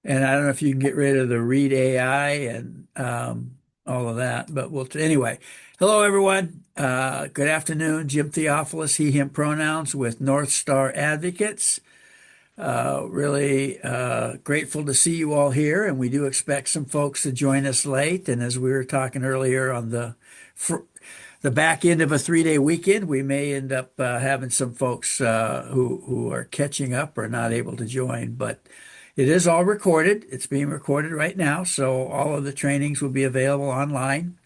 And I don't know if you can get rid of the read AI and all of that, but anyway. Hello, everyone. Good afternoon. Jim Theophilus, he, him pronouns with North Star Advocates. Really grateful to see you all here, and we do expect some folks to join us late. And as we were talking earlier on the back end of a 3-day weekend, we may end up having some folks who are catching up or not able to join. But it is all recorded. It's being recorded right now, so all of the trainings will be available online.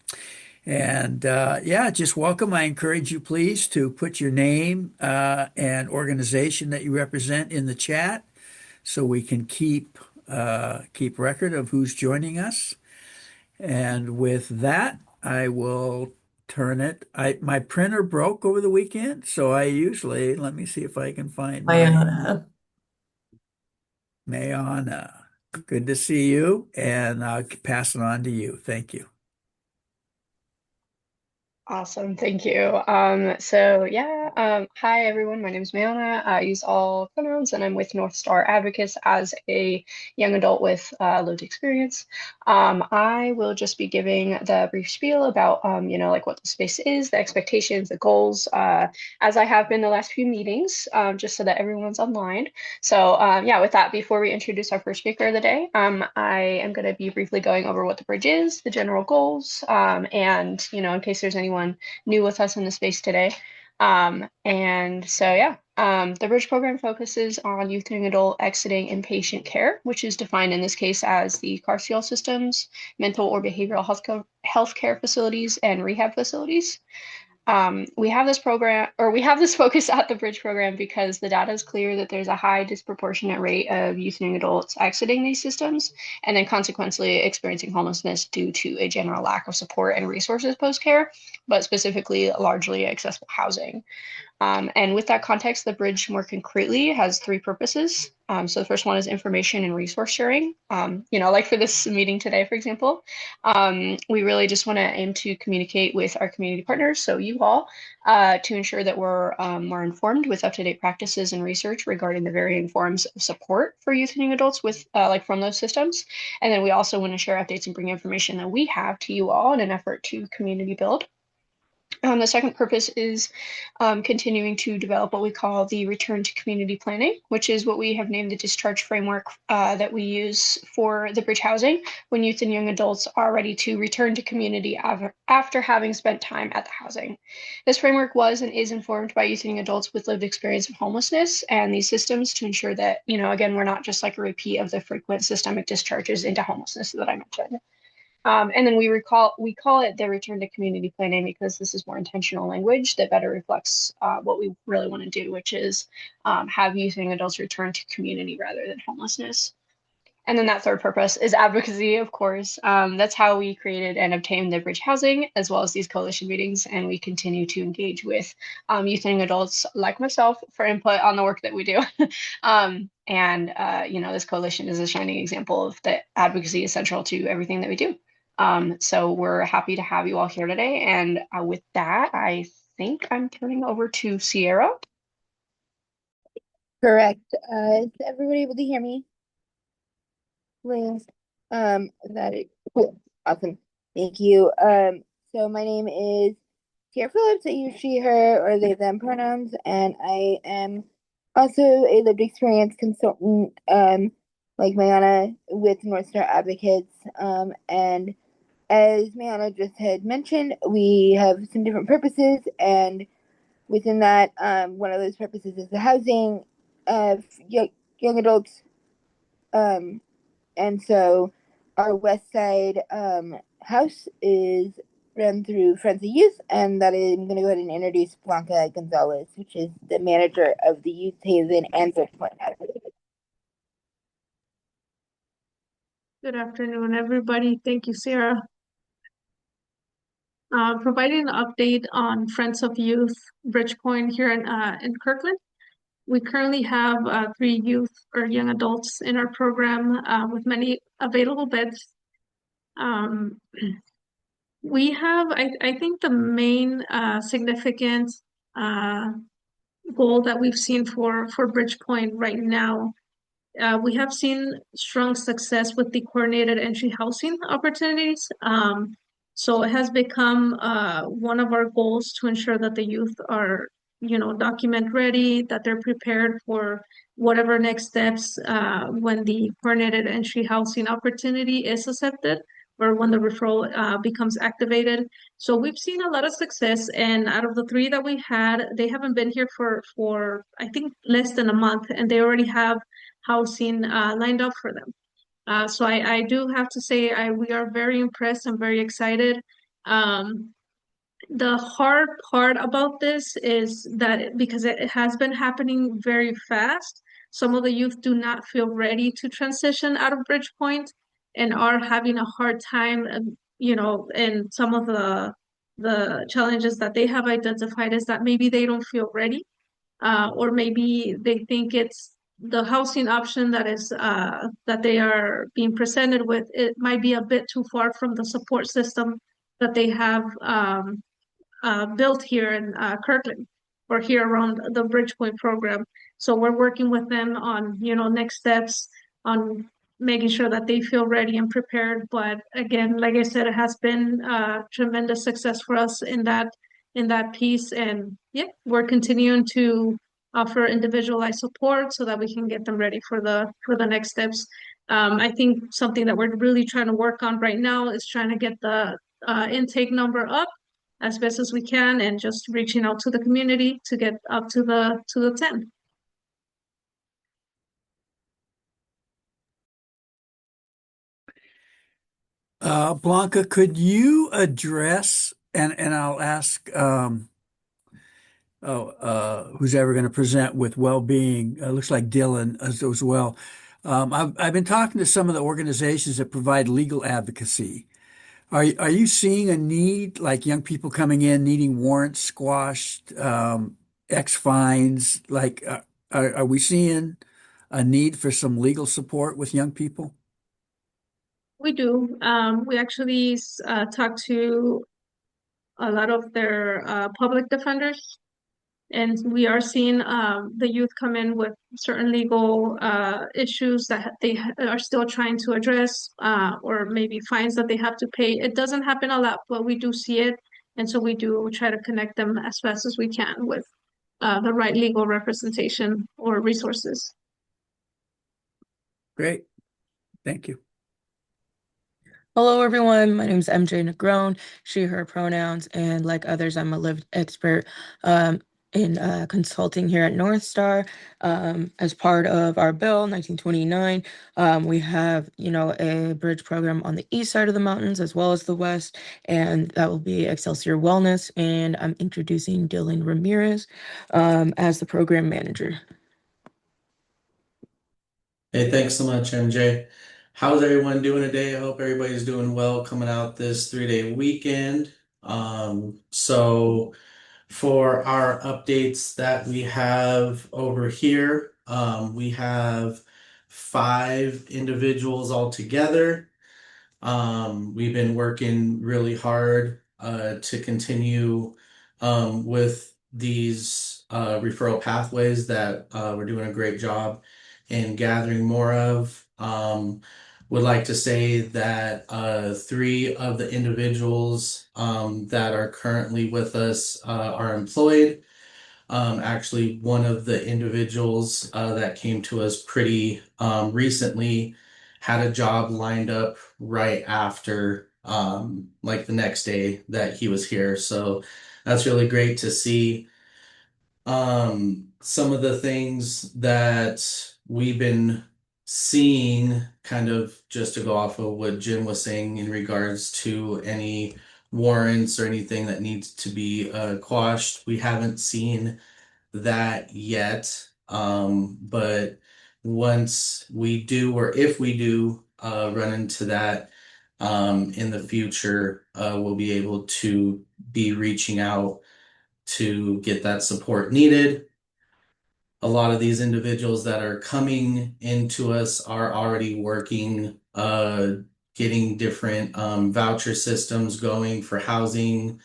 And yeah, just welcome. I encourage you, please, to put your name and organization that you represent in the chat so we can keep record of who's joining us. And with that, I will turn it. My printer broke over the weekend, so I usually, let me see if I can find Mayana. Good to see you, and I'll pass it on to you. Thank you. Awesome, thank you. Hi everyone, my name is Mayana. I use all pronouns and I'm with North Star Advocates as a young adult with lived experience. I will just be giving the brief spiel about, like what the space is, the expectations, the goals, as I have been the last few meetings, just so that everyone's online. With that, before we introduce our first speaker of the day, I am going to be briefly going over what the bridge is, the general goals, and, in case there's anyone new with us in the space today. The bridge program focuses on youth and adult exiting inpatient care, which is defined in this case as the carceral systems, mental or behavioral health care facilities, and rehab facilities. We have this focus at the Bridge program because the data is clear that there's a high disproportionate rate of youth and young adults exiting these systems and then consequently experiencing homelessness due to a general lack of support and resources post-care, but specifically largely accessible housing. And with that context, the bridge more concretely has 3 purposes. So the first one is information and resource sharing. Like for this meeting today, for example, we really just want to aim to communicate with our community partners, so you all, to ensure that we're more informed with up-to-date practices and research regarding the varying forms of support for youth and young adults with from those systems. And then we also want to share updates and bring information that we have to you all in an effort to community build. The second purpose is continuing to develop what we call the return to community planning, which is what we have named the discharge framework that we use for the bridge housing when youth and young adults are ready to return to community after having spent time at the housing. This framework was and is informed by youth and young adults with lived experience of homelessness and these systems to ensure that, again, we're not just like a repeat of the frequent systemic discharges into homelessness that I mentioned. And then we call it the return to community planning because this is more intentional language that better reflects what we really want to do, which is have youth and adults return to community rather than homelessness. And then that third purpose is advocacy, of course. That's how we created and obtained the bridge housing, as well as these coalition meetings. And we continue to engage with youth and adults like myself for input on the work that we do. This coalition is a shining example of that advocacy is central to everything that we do. So we're happy to have you all here today. And with that, I think I'm turning over to Sierra. Correct. Is everybody able to hear me? Please. Cool. Awesome. Thank you. So my name is Sierra Phillips. I use she, her, or they, them pronouns, and I am also a lived experience consultant, like Mayana with North Star Advocates. And as Mayana just had mentioned, we have some different purposes, and within that, one of those purposes is the housing of young adults. And so our West Side house is run through Friends of Youth, and that is, I'm going to go ahead and introduce Blanca Gonzalez, which is the manager of the Youth Haven and Bridge Point. Good afternoon, everybody. Thank you, Sarah. Providing an update on Friends of Youth Bridgepoint here in Kirkland. We currently have 3 youth or young adults in our program with many available beds. We have, I think, the main significant goal that we've seen for Bridgepoint right now we have seen strong success with the coordinated entry housing opportunities. So it has become one of our goals to ensure that the youth are, document ready, that they're prepared for whatever next steps when the coordinated entry housing opportunity is accepted or when the referral becomes activated. So we've seen a lot of success, and out of the three that we had, they haven't been here for I think less than a month, and they already have housing lined up for them. So I do have to say we are very impressed and very excited. Um, the hard part about this is that because it has been happening very fast, some of the youth do not feel ready to transition out of Bridgepoint and are having a hard time, and some of the challenges that they have identified is that maybe they don't feel ready, or maybe they think it's the housing option that they are being presented with. It might be a bit too far from the support system that they have built here in Kirkland or here around the Bridgepoint program. So we're working with them on, next steps on making sure that they feel ready and prepared. But again, like I said, it has been tremendous success for us in that piece. And yeah, we're continuing to offer individualized support so that we can get them ready for the next steps. I think something that we're really trying to work on right now is trying to get the intake number up as best as we can and just reaching out to the community to get up to the 10. Blanca, could you address, and I'll ask who's ever going to present with well-being? Looks like Dylan as well. I've been talking to some of the organizations that provide legal advocacy. Are you seeing a need, like young people coming in needing warrants squashed, X fines? Like, are we seeing a need for some legal support with young people? We do. We actually talk to a lot of their public defenders, and we are seeing the youth come in with certain legal issues that they are still trying to address, or maybe fines that they have to pay. It doesn't happen a lot, but we do see it. And so we do try to connect them as fast as we can with the right legal representation or resources. Great. Thank you. Hello, everyone. My name is MJ Negron, she, her pronouns, and like others, I'm a lived expert in consulting here at North Star. As part of our bill, 1929, we have, a bridge program on the east side of the mountains as well as the west, and that will be Excelsior Wellness. And I'm introducing Dylan Ramirez as the program manager. Hey, thanks so much, MJ. How's everyone doing today? I hope everybody's doing well coming out this 3-day weekend. So for our updates that we have over here, we have 5 individuals all together. We've been working really hard to continue with these referral pathways that we're doing a great job in gathering more of. Would like to say that 3 of the individuals that are currently with us are employed. Actually, one of the individuals that came to us pretty recently had a job lined up right after, like the next day that he was here. So that's really great to see. Some of the things that we've been seeing, kind of just to go off of what Jim was saying in regards to any warrants or anything that needs to be quashed, we haven't seen that yet. But once we do, or if we do run into that in the future, we'll be able to be reaching out to get that support needed. A lot of these individuals that are coming into us are already working, getting different voucher systems going for housing,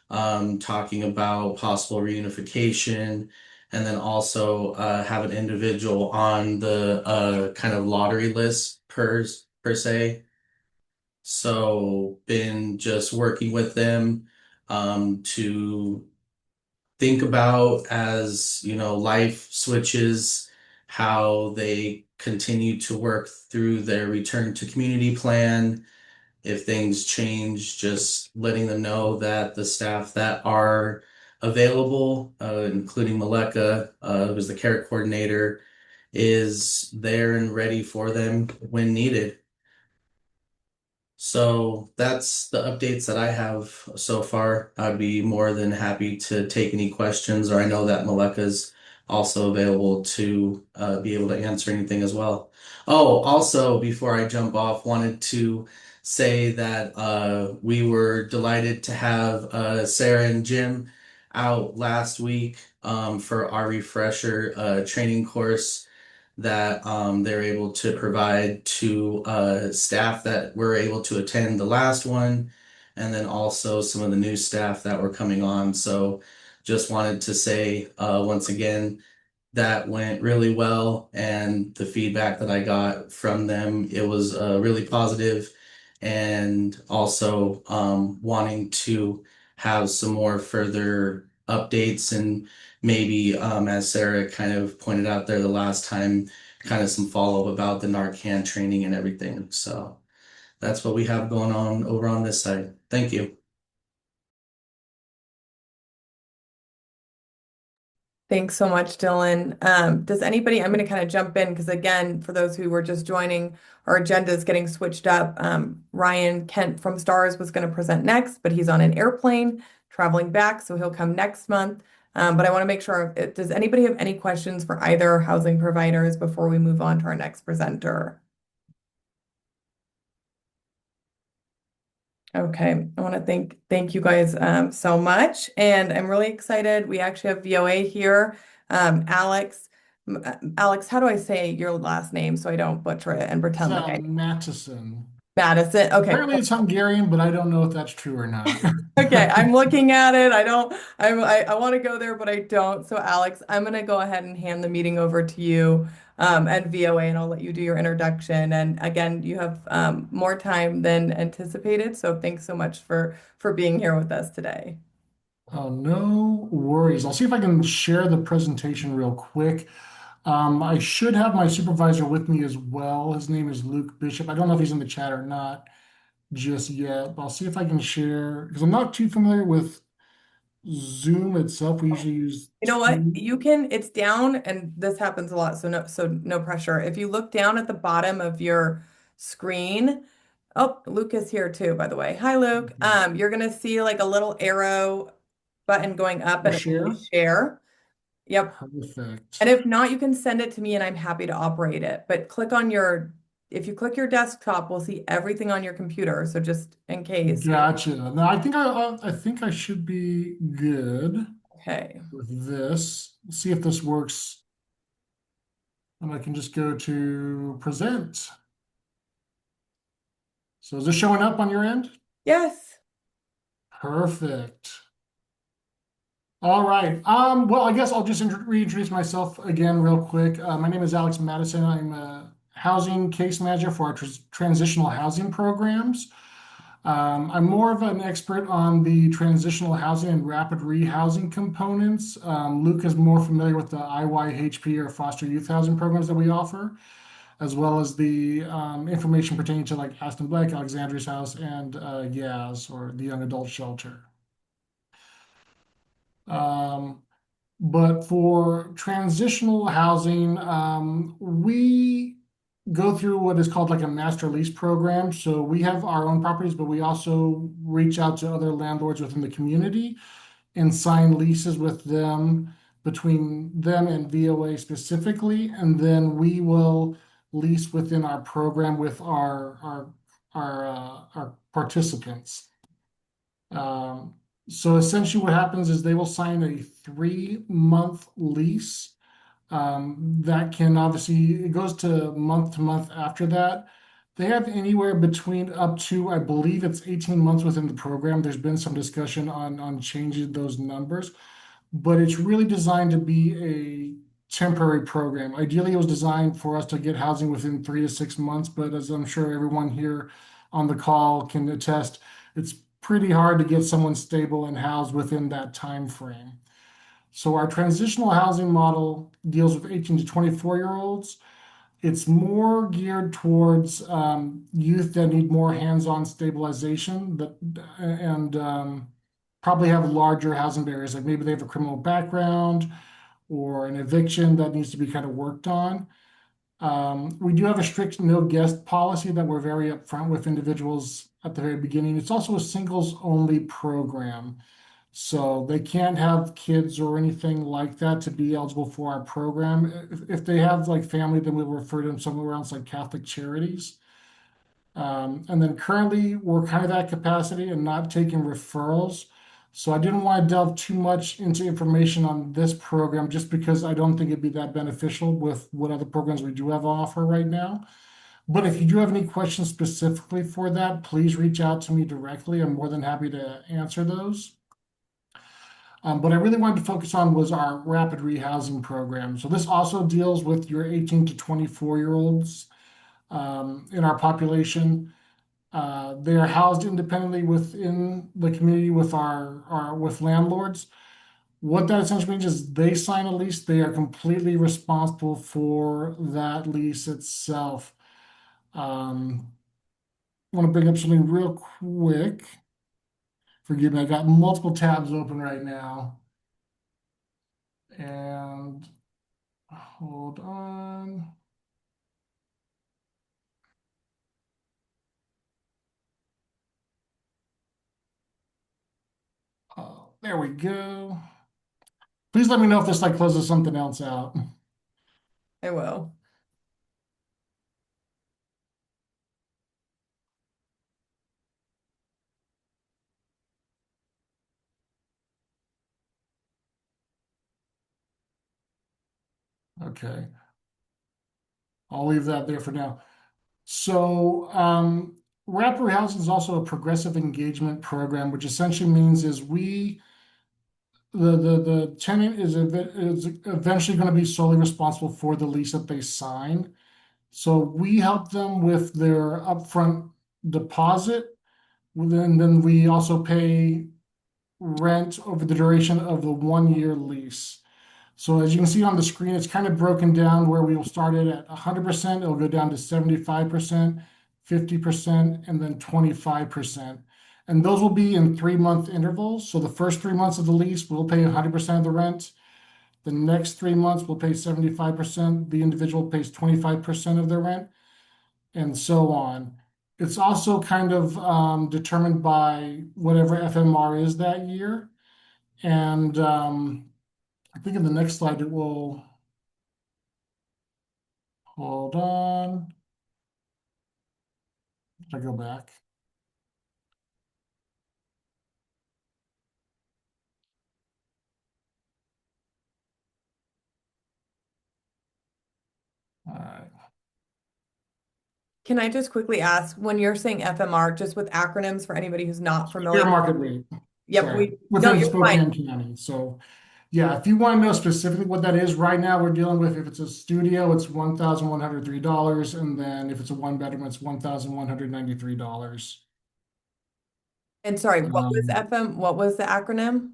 talking about possible reunification, and then also have an individual on the kind of lottery list per se. So been just working with them to think about as, life switches, how they continue to work through their return to community plan. If things change, just letting them know that the staff that are available, including Maleka, who's the care coordinator, is there and ready for them when needed. So that's the updates that I have so far. I'd be more than happy to take any questions, or I know that Maleka's also available to be able to answer anything as well. Oh, also, before I jump off, wanted to say that we were delighted to have Sarah and Jim out last week for our refresher training course that they're able to provide to staff that were able to attend the last one, and then also some of the new staff that were coming on. So just wanted to say once again, that went really well, and the feedback that I got from them, it was really positive, and also wanting to have some more further updates and maybe as Sarah kind of pointed out there the last time, kind of some follow-up about the Narcan training and everything. So that's what we have going on over on this side. Thank you. Thanks so much, Dylan. Does anybody, I'm going to kind of jump in because again, for those who were just joining, our agenda is getting switched up. Ryan Kent from STARS was going to present next, but he's on an airplane traveling back, so he'll come next month. But I want to make sure, does anybody have any questions for either housing providers before we move on to our next presenter? Okay, I want to thank you guys so much, and I'm really excited. We actually have VOA here. Alex, Alex, how do I say your last name so I don't butcher it and pretend like I Mattison. Madison? Okay, Apparently it's Hungarian, but I don't know if that's true or not. okay, I'm looking at it. I want to go there, but I don't. So Alex, I'm going to go ahead and hand the meeting over to you at VOA, and I'll let you do your introduction. And again, you have more time than anticipated. So thanks so much for being here with us today. Oh, no worries. I'll see if I can share the presentation real quick. I should have my supervisor with me as well. His name is Luke Bishop. I don't know if he's in the chat or not just yet, but I'll see if I can share because I'm not too familiar with Zoom itself. We usually use You know what? Teams. You can, it's down, and this happens a lot, so no pressure. If you look down at the bottom of your screen, oh, Luke is here too, by the way. Hi, Luke. You're gonna see like a little arrow button going up, and it will Share. be share. Yep. Perfect. And if not, you can send it to me, and I'm happy to operate it. But if you click your desktop, we'll see everything on your computer. So just in case. Gotcha. Now I think I should be good Okay. with this. Let's see if this works. And I can just go to present. So is this showing up on your end? Yes. Perfect. All right. Well, I guess I'll just reintroduce myself again real quick. My name is Alex Madison. I'm a housing case manager for our transitional housing programs. I'm more of an expert on the transitional housing and rapid rehousing components. Luke is more familiar with the IYHP or foster youth housing programs that we offer, as well as the information pertaining to like Aston Black, Alexandria's House, and YAS or the Young Adult Shelter. But for transitional housing, we go through what is called like a master lease program. So we have our own properties, but we also reach out to other landlords within the community and sign leases with them between them and VOA specifically. And then we will lease within our program with our participants. So essentially what happens is they will sign a 3-month lease. That can obviously, it goes to month after that. They have anywhere between up to, I believe it's 18 months within the program. There's been some discussion on changing those numbers. but it's really designed to be a temporary program. Ideally, it was designed for us to get housing within 3 to 6 months, but as I'm sure everyone here on the call can attest, it's pretty hard to get someone stable and housed within that time frame. So our transitional housing model deals with 18 to 24-year-olds. It's more geared towards youth that need more hands-on stabilization and probably have larger housing barriers, like maybe they have a criminal background or an eviction that needs to be kind of worked on. We do have a strict no guest policy that we're very upfront with individuals at the very beginning. It's also a singles only program. So they can't have kids or anything like that to be eligible for our program. If they have like family, then we'll refer them somewhere else like Catholic Charities. And then currently we're kind of at capacity and not taking referrals. So I didn't want to delve too much into information on this program just because I don't think it'd be that beneficial with what other programs we do have on offer right now. But if you do have any questions specifically for that, please reach out to me directly. I'm more than happy to answer those. What I really wanted to focus on was our rapid rehousing program. So this also deals with your 18 to 24-year-olds in our population. They are housed independently within the community with with landlords. What that essentially means is they sign a lease, they are completely responsible for that lease itself. I want to bring up something real quick. Forgive me, I got multiple tabs open right now. And hold on. Oh, there we go. Please let me know if this like closes something else out. I will. Okay. I'll leave that there for now. So, Rapid Rehousing is also a progressive engagement program, which essentially means is the tenant is eventually going to be solely responsible for the lease that they sign. So we help them with their upfront deposit. Then we also pay rent over the duration of the 1 year lease. So as you can see on the screen, it's kind of broken down where we will start it at 100%, it'll go down to 75%, 50%, and then 25%. And those will be in 3-month intervals. So the first 3 months of the lease, we'll pay 100% of the rent. The next 3 months, we'll pay 75%. The individual pays 25% of their rent, and so on. It's also kind of determined by whatever FMR is that year. And I think in the next slide it will, hold on. If I go back. All right. Can I just quickly ask, when you're saying FMR, just with acronyms for anybody who's not familiar? Fair market rate. Yep, Sorry. no, Within you're fine. Spokane County. So yeah, if you want to know specifically what that is, right now we're dealing with, if it's a studio, it's $1,103. And then if it's a 1 bedroom, it's $1,193. And sorry, what was the acronym?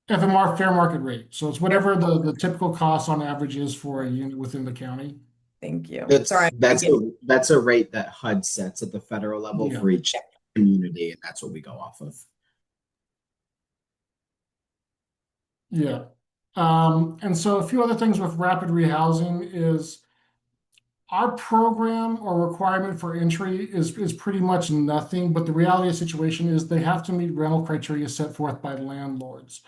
FMR, fair market rate. So it's whatever the typical cost on average is for a unit within the county. Thank you. That's Sorry. that's a rate that HUD sets at the federal level Yeah. for each community, and that's what we go off of. Yeah. And so a few other things with rapid rehousing is our program or requirement for entry is pretty much nothing, but the reality of the situation is they have to meet rental criteria set forth by landlords.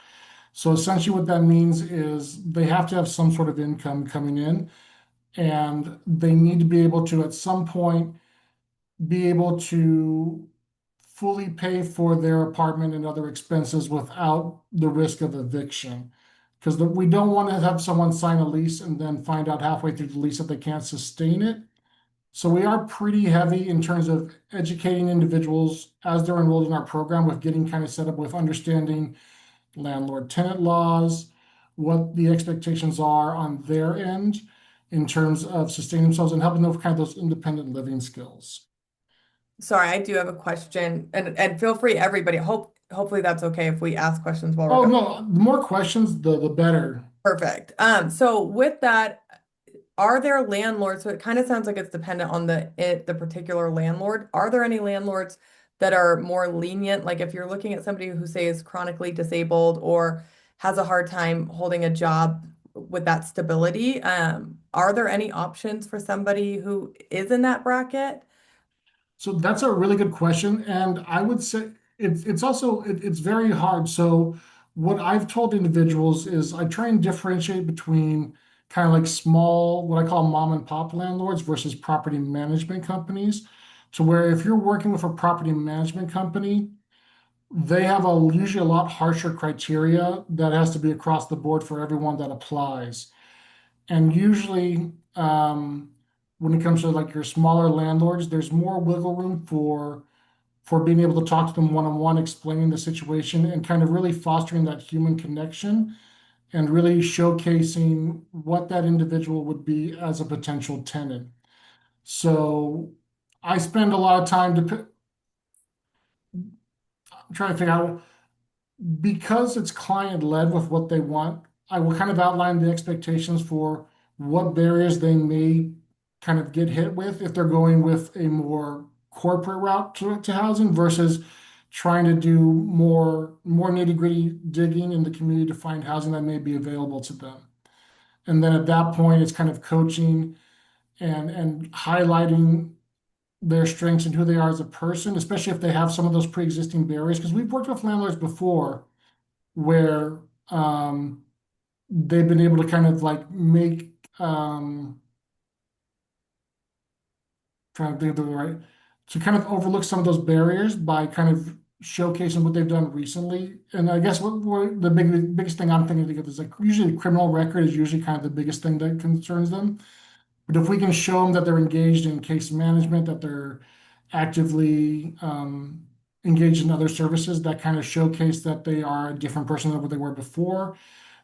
So essentially what that means is they have to have some sort of income coming in, and they need to be able to, at some point, be able to fully pay for their apartment and other expenses without the risk of eviction. Because we don't want to have someone sign a lease and then find out halfway through the lease that they can't sustain it. So we are pretty heavy in terms of educating individuals as they're enrolled in our program with getting kind of set up with understanding landlord-tenant laws, what the expectations are on their end in terms of sustaining themselves and helping them with kind of those independent living skills. Sorry, I do have a question, and feel free, everybody. Hopefully that's okay if we ask questions while we're Oh going. no, the more questions, the better. Perfect. So with that, are there landlords? So it kind of sounds like it's dependent on the particular landlord. Are there any landlords that are more lenient? Like if you're looking at somebody who say is chronically disabled or has a hard time holding a job with that stability, are there any options for somebody who is in that bracket? So that's a really good question, and I would say it's also it's very hard. So what I've told individuals is I try and differentiate between kind of like small, what I call mom and pop landlords versus property management companies. To where if you're working with a property management company, they have usually a lot harsher criteria that has to be across the board for everyone that applies. And usually, when it comes to like your smaller landlords, there's more wiggle room for being able to talk to them one-on-one, explaining the situation and kind of really fostering that human connection and really showcasing what that individual would be as a potential tenant. So I spend a lot of time trying to figure out, because it's client led with what they want, I will kind of outline the expectations for what barriers they may kind of get hit with if they're going with a more corporate route to housing versus trying to do more nitty-gritty digging in the community to find housing that may be available to them. And then at that point, it's kind of coaching and highlighting their strengths and who they are as a person, especially if they have some of those pre-existing barriers. Because we've worked with landlords before where they've been able to kind of like make trying to think of the right to kind of overlook some of those barriers by kind of showcasing what they've done recently. And I guess what the biggest thing I'm thinking of is like usually criminal record is usually kind of the biggest thing that concerns them. But if we can show them that they're engaged in case management, that they're actively engaged in other services that kind of showcase that they are a different person than what they were before,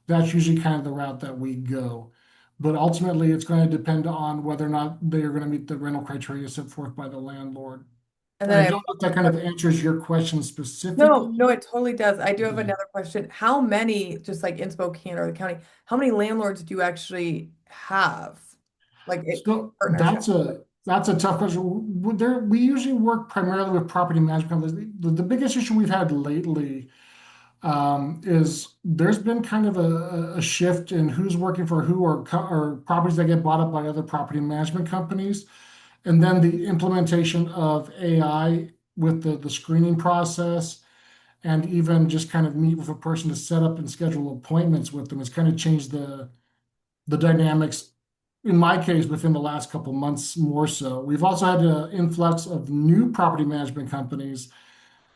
that's usually kind of the route that we go. But ultimately, it's going to depend on whether or not they are going to meet the rental criteria set forth by the landlord. And I then don't know if that kind of answers your question specifically. no, it totally does. I do have Okay. another question. How many, just like in Spokane or the county, how many landlords do you actually have? Like So partnership? that's a tough question. We usually work primarily with property management companies. The biggest issue we've had lately is there's been kind of a shift in who's working for who or properties that get bought up by other property management companies. And then the implementation of AI with the screening process and even just kind of meet with a person to set up and schedule appointments with them has kind of changed the dynamics, in my case, within the last couple months more so. We've also had an influx of new property management companies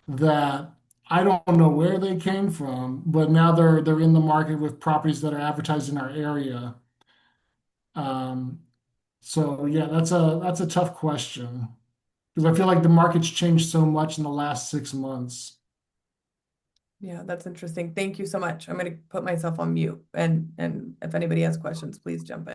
that I don't know where they came from, but now they're in the market with properties that are advertised in our area. Um, so yeah, that's a tough question because I feel like the market's changed so much in the last 6 months. Yeah, that's interesting. Thank you so much. I'm going to put myself on mute and if anybody has questions, please jump in.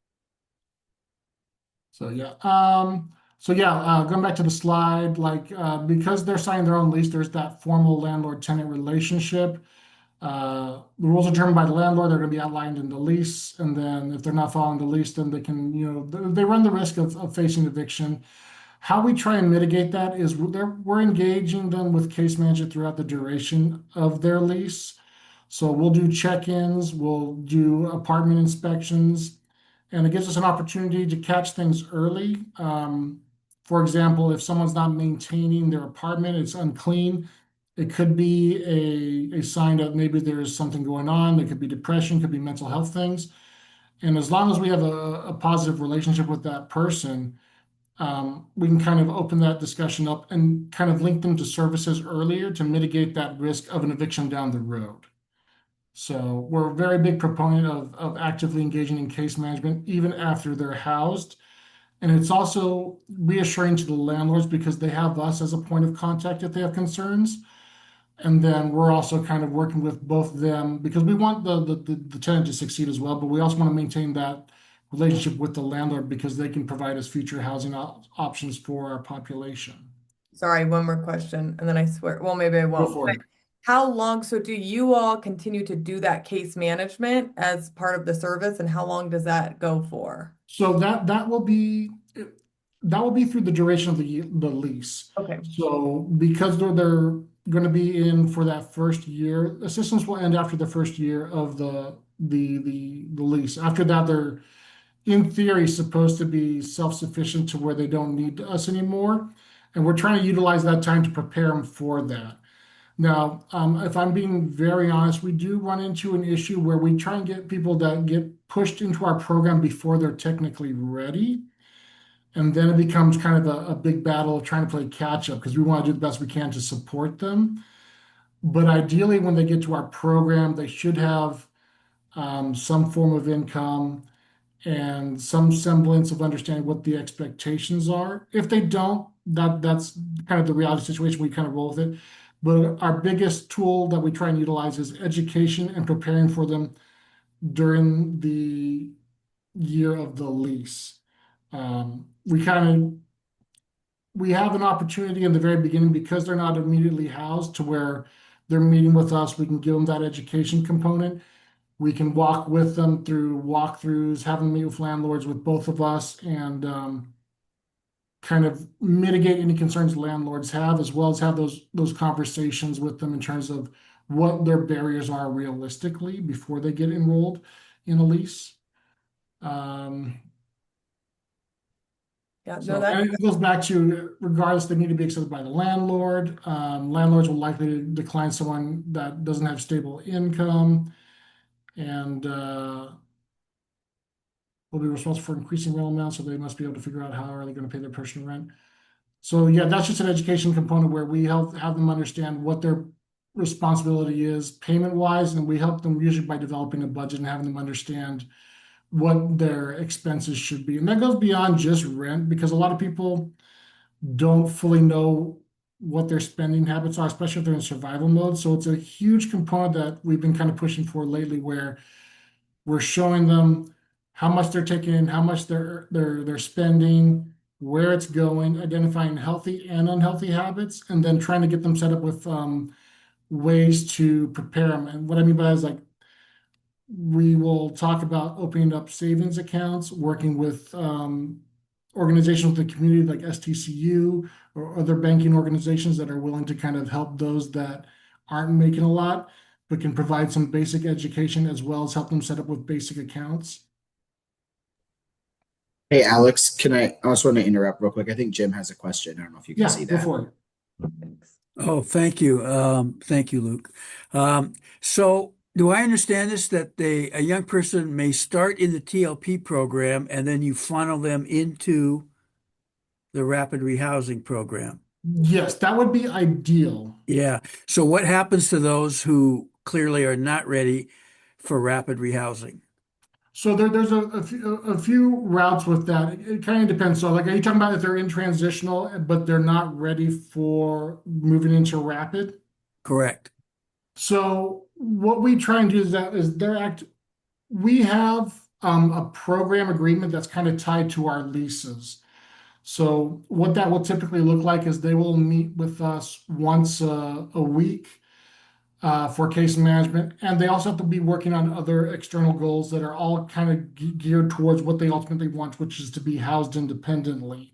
So yeah, going back to the slide, like because they're signing their own lease, there's that formal landlord-tenant relationship. The rules are determined by the landlord. They're going to be outlined in the lease, and then if they're not following the lease, then they can, they run the risk of facing eviction. How we try and mitigate that is we're engaging them with case management throughout the duration of their lease. So we'll do check-ins, we'll do apartment inspections, and it gives us an opportunity to catch things early. For example, if someone's not maintaining their apartment, it's unclean, it could be a sign that maybe there's something going on. There could be depression, could be mental health things. And as long as we have a positive relationship with that person, we can kind of open that discussion up and kind of link them to services earlier to mitigate that risk of an eviction down the road. So we're a very big proponent of actively engaging in case management even after they're housed. And it's also reassuring to the landlords because they have us as a point of contact if they have concerns. And then we're also kind of working with both of them because we want the tenant to succeed as well, but we also want to maintain that relationship with the landlord because they can provide us future housing options for our population. Sorry, one more question, and then I swear, well, maybe I Go won't. for But it. how long, so do you all continue to do that case management as part of the service, and how long does that go for? So that will be through the duration of the lease. Okay. So because they're going to be in for that first year, assistance will end after the first year of the lease. After that, they're in theory supposed to be self-sufficient to where they don't need us anymore. And we're trying to utilize that time to prepare them for that. Now, if I'm being very honest, we do run into an issue where we try and get people that get pushed into our program before they're technically ready. And then it becomes kind of a big battle of trying to play catch up because we want to do the best we can to support them. But ideally, when they get to our program, they should have some form of income and some semblance of understanding what the expectations are. If they don't, that's kind of the reality situation. We kind of roll with it. But our biggest tool that we try and utilize is education and preparing for them during the year of the lease. We have an opportunity in the very beginning because they're not immediately housed to where they're meeting with us. We can give them that education component. We can walk with them through walkthroughs, have them meet with landlords with both of us, and kind of mitigate any concerns landlords have, as well as have those conversations with them in terms of what their barriers are realistically before they get enrolled in a lease. Yeah, So, no, and it goes back to regardless, they need to be accepted by the landlord. Landlords will likely decline someone that doesn't have stable income and will be responsible for increasing rental amounts, so they must be able to figure out how are they going to pay their personal rent. So yeah, that's just an education component where we help have them understand what their responsibility is payment wise, and we help them usually by developing a budget and having them understand what their expenses should be. And that goes beyond just rent because a lot of people don't fully know what their spending habits are, especially if they're in survival mode. So it's a huge component that we've been kind of pushing for lately where we're showing them how much they're taking in, how much they're spending, where it's going, identifying healthy and unhealthy habits, and then trying to get them set up with ways to prepare them. And what I mean by that is like we will talk about opening up savings accounts, working with organizations with the community like STCU or other banking organizations that are willing to kind of help those that aren't making a lot, but can provide some basic education as well as help them set up with basic accounts. Hey, Alex, I also want to interrupt real quick. I think Jim has a question. I don't know if you can Yeah, see go that. for it. Thanks. Oh, thank you. Thank you, Luke. So do I understand this that a young person may start in the TLP program and then you funnel them into the rapid rehousing program? Yes, that would be ideal. Yeah. So what happens to those who clearly are not ready for rapid rehousing? So there's a few routes with that. It kind of depends. So like, are you talking about if they're in transitional, but they're not ready for moving into rapid? Correct. So what we try and do we have a program agreement that's kind of tied to our leases. So what that will typically look like is they will meet with us once a week for case management, and they also have to be working on other external goals that are all kind of geared towards what they ultimately want, which is to be housed independently.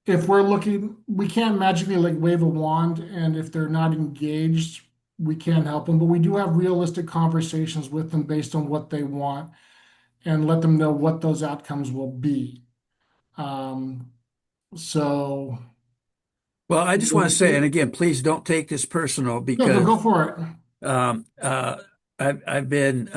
If we're looking, we can't magically like wave a wand, and if they're not engaged, we can't help them. But we do have realistic conversations with them based on what they want, and let them know what those outcomes will be. Um, so Well, I just want to say, and again, please don't take this personal yeah, go because for it. um, uh, I've been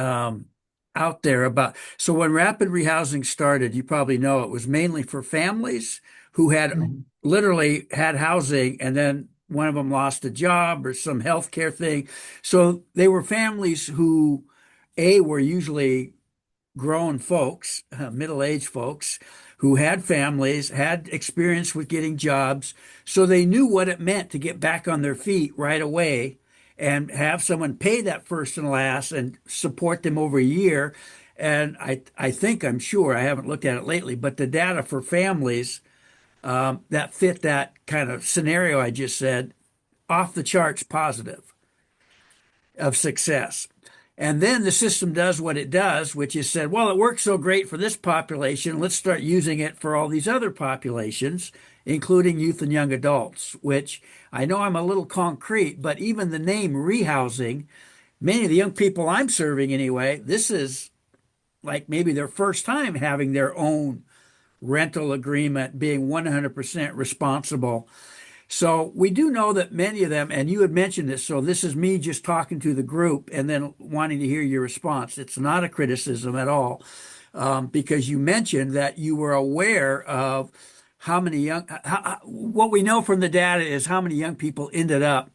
out there about. So when rapid rehousing started, you probably know it was mainly for families who had Mhm. literally had housing and then one of them lost a job or some healthcare thing. So they were families who, A, were usually grown folks, middle-aged folks who had families, had experience with getting jobs, so they knew what it meant to get back on their feet right away and have someone pay that first and last and support them over a year. And I think, I'm sure, I haven't looked at it lately, but the data for families that fit that kind of scenario I just said, off the charts positive of success. And then the system does what it does, which is said, well, it works so great for this population. Let's start using it for all these other populations, including youth and young adults, which I know I'm a little concrete, but even the name rehousing, many of the young people I'm serving anyway, this is like maybe their first time having their own rental agreement, being 100% responsible. So we do know that many of them, and you had mentioned this, so this is me just talking to the group and then wanting to hear your response. It's not a criticism at all, because you mentioned that you were aware of how many what we know from the data is how many young people ended up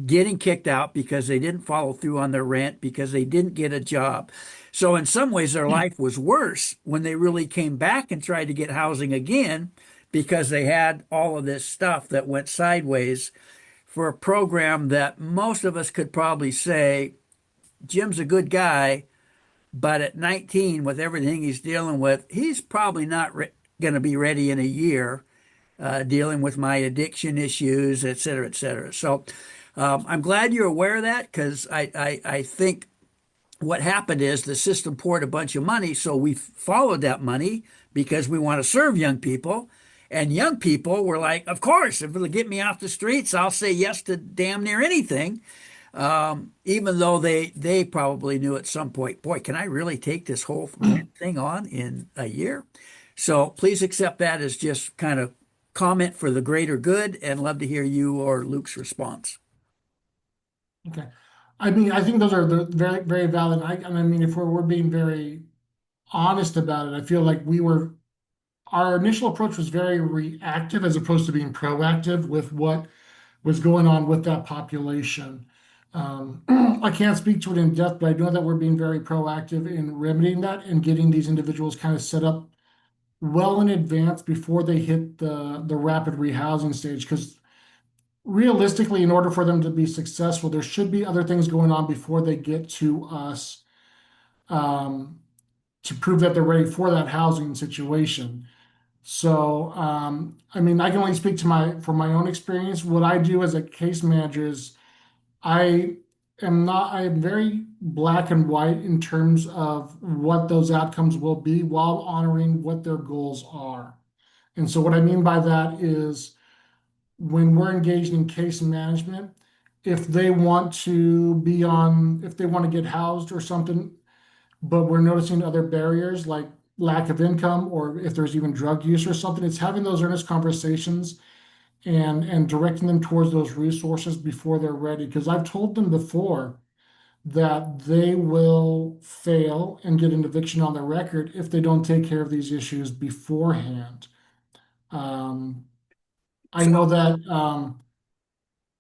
getting kicked out because they didn't follow through on their rent, because they didn't get a job. So in some ways, their life was worse when they really came back and tried to get housing again, because they had all of this stuff that went sideways for a program that most of us could probably say, Jim's a good guy, but at 19, with everything he's dealing with, he's probably not going to be ready in a year, dealing with my addiction issues, et cetera, et cetera. So I'm glad you're aware of that, because I think what happened is the system poured a bunch of money, so we followed that money because we want to serve young people. And young people were like, of course, if it'll get me off the streets, I'll say yes to damn near anything. Even though they probably knew at some point, boy, can I really take this whole thing on in a year? So please accept that as just kind of comment for the greater good, and love to hear you or Luke's response. Okay. I mean, I think those are very, very valid. And I mean, if we're being very honest about it, I feel like our initial approach was very reactive as opposed to being proactive with what was going on with that population. I can't speak to it in depth, but I know that we're being very proactive in remedying that and getting these individuals kind of set up well in advance before they hit the rapid rehousing stage. Because realistically, in order for them to be successful, there should be other things going on before they get to us, to prove that they're ready for that housing situation. So, I mean, I can only speak to from my own experience. What I do as a case manager is I I am very black and white in terms of what those outcomes will be while honoring what their goals are. And so what I mean by that is when we're engaged in case management, if they want if they want to get housed or something, but we're noticing other barriers like lack of income, or if there's even drug use or something, it's having those earnest conversations and directing them towards those resources before they're ready. Because I've told them before that they will fail and get an eviction on their record if they don't take care of these issues beforehand. Um, I know that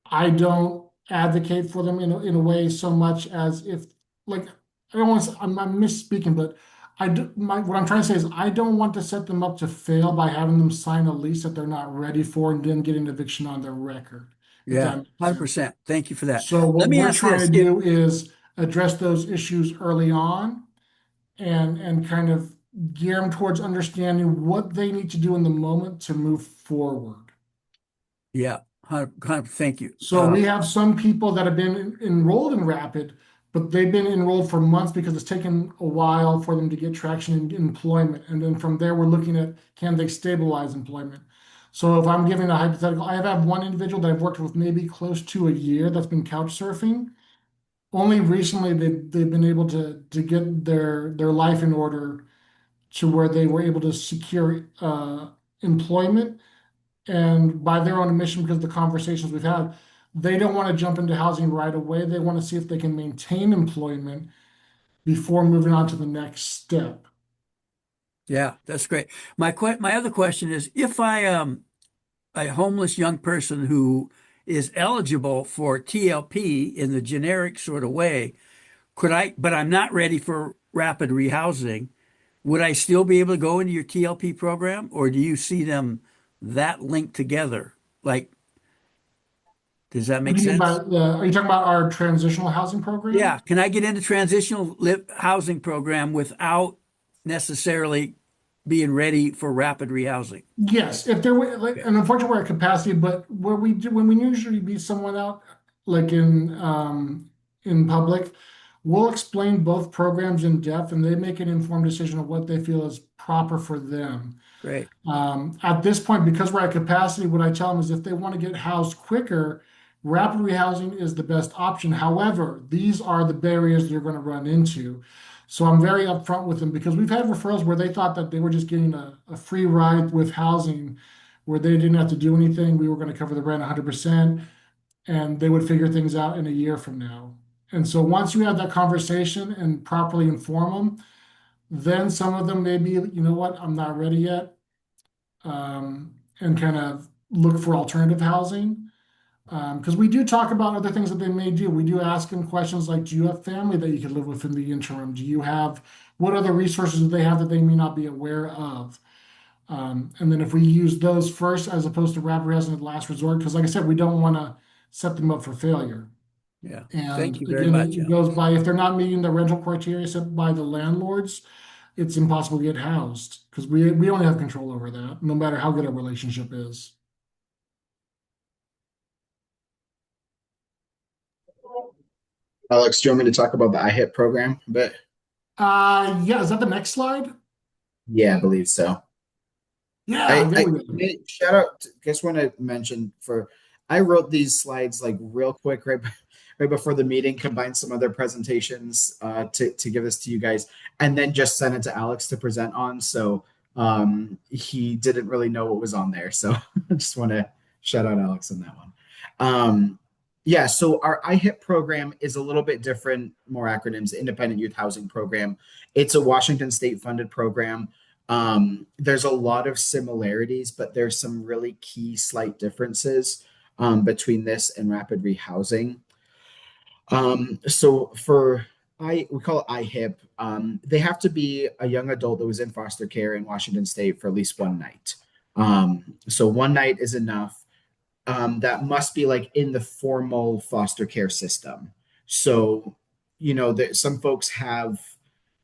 I don't advocate for them in a way so much as if, like, I don't want to, I'm misspeaking, but what I'm trying to say is I don't want to set them up to fail by having them sign a lease that they're not ready for and then get an eviction on their record. If Yeah, that makes sense. 100%. Thank you for that. So Let what me we're ask trying this. to do is address those issues early on and kind of gear them towards understanding what they need to do in the moment to move forward. Yeah, 100, thank you. So we have some people that have been enrolled in Rapid, but they've been enrolled for months because it's taken a while for them to get traction in employment. And then from there, we're looking at, can they stabilize employment? So if I'm giving a hypothetical, I have one individual that I've worked with maybe close to a year that's been couch surfing. Only recently they've been able to get their life in order to where they were able to secure employment. And by their own admission, because of the conversations we've had, they don't want to jump into housing right away. They want to see if they can maintain employment before moving on to the next step. Yeah, that's great. My other question is, if I am a homeless young person who is eligible for TLP in the generic sort of way, but I'm not ready for rapid rehousing, would I still be able to go into your TLP program, or do you see them that linked together? Like, does that What make do you mean by sense? are you talking about our transitional housing program? Yeah. Can I get into transitional housing program without necessarily being ready for rapid rehousing? Yes, if there were like, Okay. and unfortunately we're at capacity, but where we do when we usually meet someone out, like in public, we'll explain both programs in depth, and they make an informed decision of what they feel is proper for them. Great. At this point, because we're at capacity, what I tell them is if they want to get housed quicker, rapid rehousing is the best option. However, these are the barriers they're going to run into. So I'm very upfront with them because we've had referrals where they thought that they were just getting a free ride with housing where they didn't have to do anything. We were going to cover the rent 100% and they would figure things out in a year from now. And so once you have that conversation and properly inform them, then some of them may be, you know what, I'm not ready yet, and kind of look for alternative housing. Because we do talk about other things that they may do. We do ask them questions like, do you have family that you could live with in the interim? Do you have, what other resources do they have that they may not be aware of? And then if we use those first as opposed to rapid rehousing as the last resort, because like I said, we don't want to set them up for failure. Yeah. Thank And you very again, much, it Alex. goes by if they're not meeting the rental criteria set by the landlords, it's impossible to get housed because we only have control over that, no matter how good our relationship is. Alex, do you want me to talk about the IHIP program a bit? Yeah, is that the next slide? Yeah, I believe so. Yeah, there we go. Shout out. Just want to mention for I wrote these slides like real quick right before the meeting, combined some other presentations to give this to you guys, and then just sent it to Alex to present on. So he didn't really know what was on there. So I just want to shout out Alex on that one. Yeah, so our IHIP program is a little bit different, more acronyms, Independent Youth Housing Program. It's a Washington State funded program. There's a lot of similarities, but there's some really key slight differences between this and rapid rehousing. So for we call it IHIP. They have to be a young adult that was in foster care in Washington State for at least one night. So one night is enough. That must be like in the formal foster care system. So, you know, that some folks have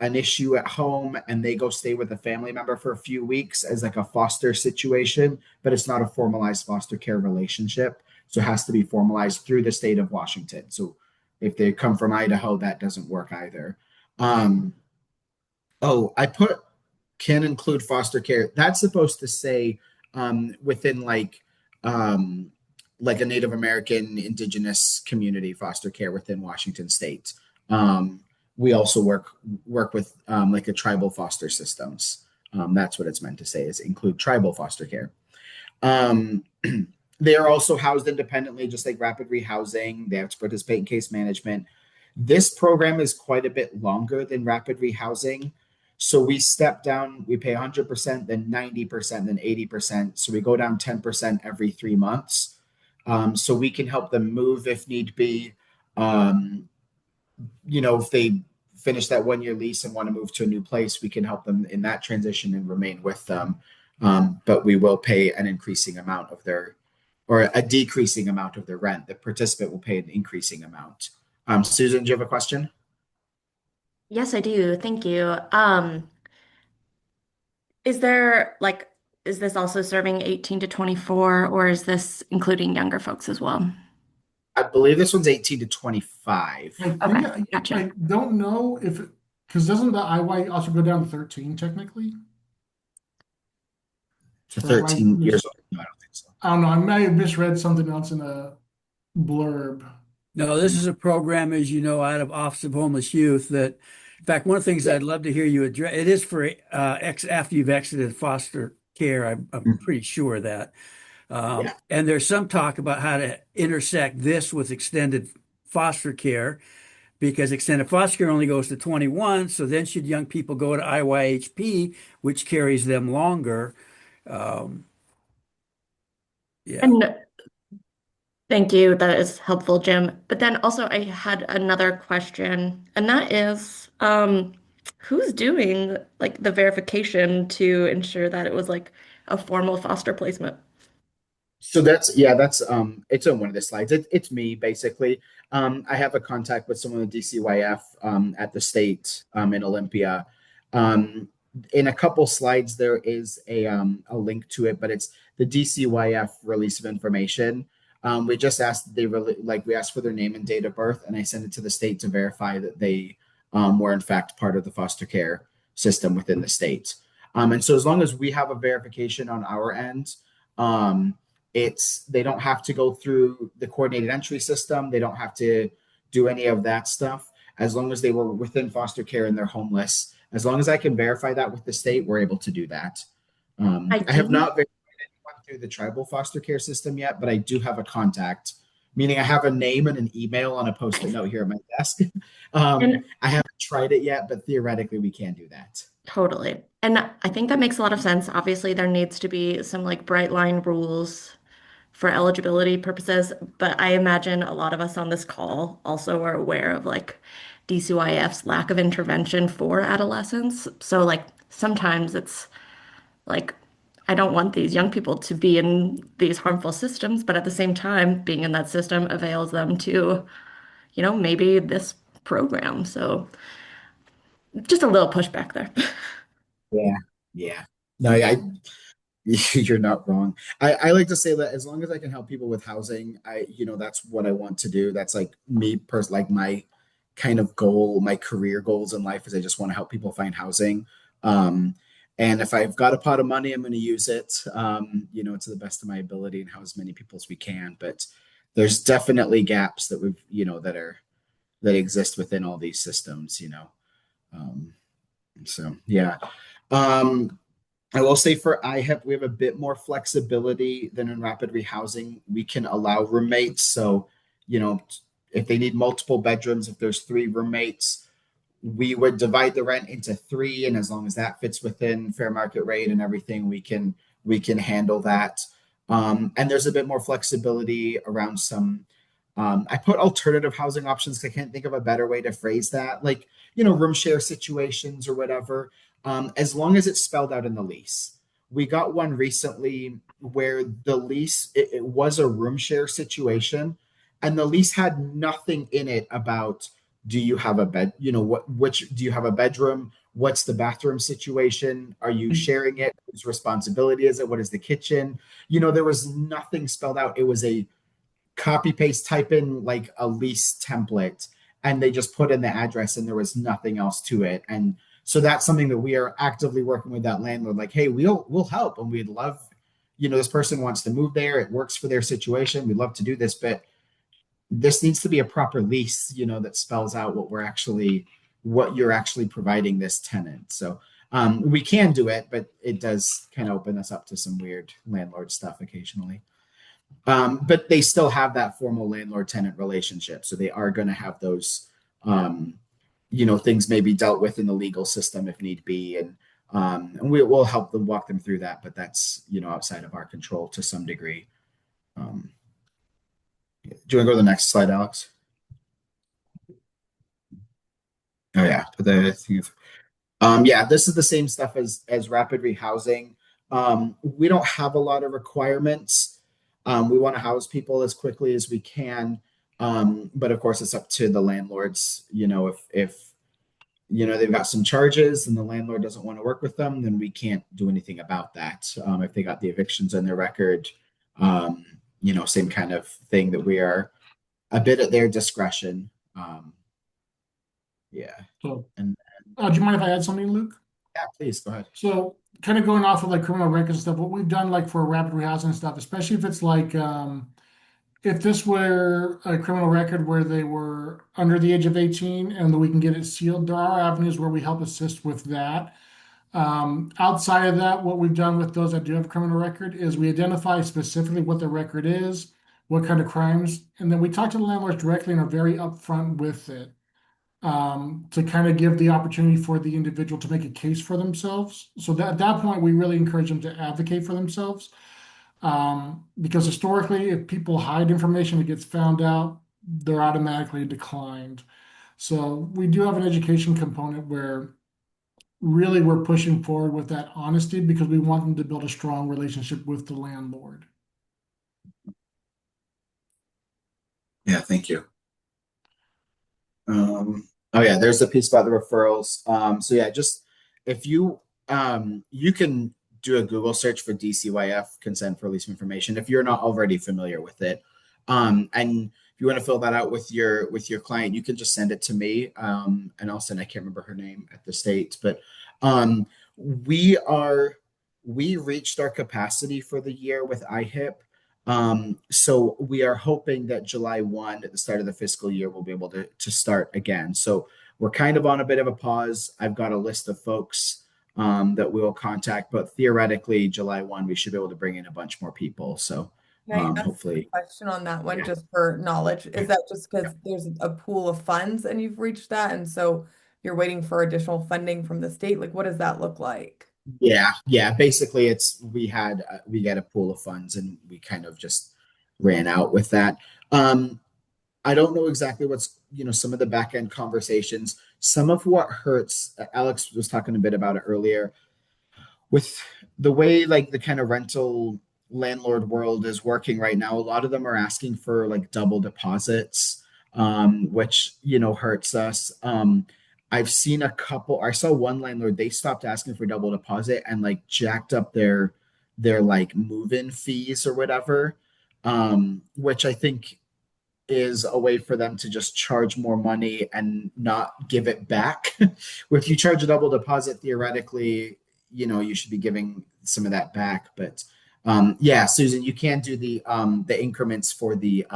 an issue at home and they go stay with a family member for a few weeks as like a foster situation, but it's not a formalized foster care relationship. So it has to be formalized through the state of Washington. So if they come from Idaho, that doesn't work either. Um, oh, I put can include foster care. That's supposed to say within um, like a Native American indigenous community foster care within Washington State. We also work with like a tribal foster systems. That's what it's meant to say is include tribal foster care. Um, they are also housed independently, just like rapid rehousing. They have to participate in case management. This program is quite a bit longer than rapid rehousing. So we step down, we pay 100%, then 90%, then 80%. So we go down 10% every 3 months. So we can help them move if need be. You know, if they finish that 1 year lease and want to move to a new place, we can help them in that transition and remain with them. But we will pay an increasing amount of their, or a decreasing amount of their rent. The participant will pay an increasing amount. Susan, do you have a question? Yes, I do. Thank you. Is there like, is this also serving 18 to 24, or is this including younger folks as well? I believe this one's 18 to 25. I think Okay, I gotcha. don't know if because doesn't the IY also go down to 13 technically? To Or am I 13 years old. No, I don't think so. I don't know. I may have misread something else in a blurb. No, this is a program, as you know, out of Office of Homeless Youth that, in fact, one of the things Yeah. I'd love to hear you address, it is for after you've exited foster care. I'm Mhm. pretty sure of that. Yeah. And there's some talk about how to intersect this with extended foster care because extended foster care only goes to 21. So then should young people go to IYHP, which carries them longer? Um, yeah. And thank you. That is helpful, Jim. But then also I had another question, and that is, who's doing like the verification to ensure that it was like a formal foster placement? So that's it's on one of the slides. It's me basically. I have a contact with someone with DCYF at the state in Olympia. Um, in a couple slides there is a link to it, but it's the DCYF release of information. We just asked that they really like we asked for their name and date of birth, and I sent it to the state to verify that they were in fact part of the foster care system within the state. And so as long as we have a verification on our end, um, it's they don't have to go through the coordinated entry system. They don't have to do any of that stuff. As long as they were within foster care and they're homeless, as long as I can verify that with the state, we're able to do that. I have Ideally, not verified anyone through the tribal foster care system yet, but I do have a contact, meaning I have a name and an email on a post-it note here at my desk. and I haven't tried it yet, but theoretically we can do that. totally. And I think that makes a lot of sense. Obviously, there needs to be some like bright line rules for eligibility purposes, but I imagine a lot of us on this call also are aware of like DCYF's lack of intervention for adolescents. So like sometimes it's like I don't want these young people to be in these harmful systems, but at the same time, being in that system avails them to, maybe this program. So just a little pushback there. Yeah, yeah. No, you're not wrong. I like to say that as long as I can help people with housing, that's what I want to do. That's like me like my kind of goal, my career goals in life is I just want to help people find housing. Um, and if I've got a pot of money, I'm going to use it, to the best of my ability and house as many people as we can. But there's definitely gaps that that exist within all these systems. Um, so yeah. Um, I will say for IHEP, we have a bit more flexibility than in rapid rehousing. We can allow roommates. So, you know, if they need multiple bedrooms, if there's three roommates, we would divide the rent into three. And as long as that fits within fair market rate and everything, we can handle that. And there's a bit more flexibility around some. I put alternative housing options. I can't think of a better way to phrase that. Like, room share situations or whatever, as long as it's spelled out in the lease. We got one recently where the lease, it was a room share situation, and the lease had nothing in it about do you have a bed, which do you have a bedroom? What's the bathroom situation? Are you sharing it? Whose responsibility is it? What is the kitchen? There was nothing spelled out. It was a copy paste type in like a lease template and they just put in the address and there was nothing else to it. And so that's something that we are actively working with that landlord, like, hey, we'll help and we'd love, this person wants to move there, it works for their situation, we'd love to do this, but this needs to be a proper lease, that spells out what you're actually providing this tenant. So we can do it, but it does kind of open us up to some weird landlord stuff occasionally. But they still have that formal landlord-tenant relationship, so they are going to have those, things maybe dealt with in the legal system if need be, and we will help them walk them through that. But that's outside of our control to some degree. Do you want to go to the next slide, Alex? Oh yeah, put the thing of, yeah, this is the same stuff as rapid rehousing. We don't have a lot of requirements. We want to house people as quickly as we can. But of course, it's up to the landlords. If they've got some charges and the landlord doesn't want to work with them, then we can't do anything about that. If they got the evictions on their record, same kind of thing that we are a bit at their discretion. Yeah. So, And do you mind if I add something, Luke? yeah, please go ahead. So, kind of going off of like criminal records and stuff, what we've done like for rapid rehousing stuff, especially if it's like if this were a criminal record where they were under the age of 18 and we can get it sealed, there are avenues where we help assist with that. Outside of that, what we've done with those that do have a criminal record is we identify specifically what the record is, what kind of crimes, and then we talk to the landlords directly and are very upfront with it, to kind of give the opportunity for the individual to make a case for themselves. So that at that point, we really encourage them to advocate for themselves. Because historically, if people hide information, it gets found out, they're automatically declined. So we do have an education component where really we're pushing forward with that honesty because we want them to build a strong relationship with the landlord. Yeah, thank you. Oh yeah, there's the piece about the referrals. So yeah, just if you you can do a Google search for DCYF, consent for release of information, if you're not already familiar with it. And if you want to fill that out with your client, you can just send it to me. And I'll send, I can't remember her name at the state, but um we are we reached our capacity for the year with IHIP. So we are hoping that July 1 at the start of the fiscal year, we'll be able to start again. So we're kind of on a bit of a pause. I've got a list of folks that we will contact, but theoretically, July 1, we should be able to bring in a bunch more people. So Can I ask a hopefully, question on that one, yeah. just for knowledge? Is that just because there's a pool of funds and you've reached that, and so you're waiting for additional funding from the state? Like, what does that look like? Yeah. Basically, we got a pool of funds and we kind of just ran out with that. I don't know exactly what's, some of the back end conversations. Some of what hurts, Alex was talking a bit about it earlier, with the way like the kind of rental landlord world is working right now. A lot of them are asking for like double deposits, which, hurts us. I've seen a couple, I saw one landlord, they stopped asking for double deposit and like jacked up their like move-in fees or whatever, which I think is a way for them to just charge more money and not give it back. If you charge a double deposit, theoretically, you should be giving some of that back. But yeah, Susan, you can do the increments for the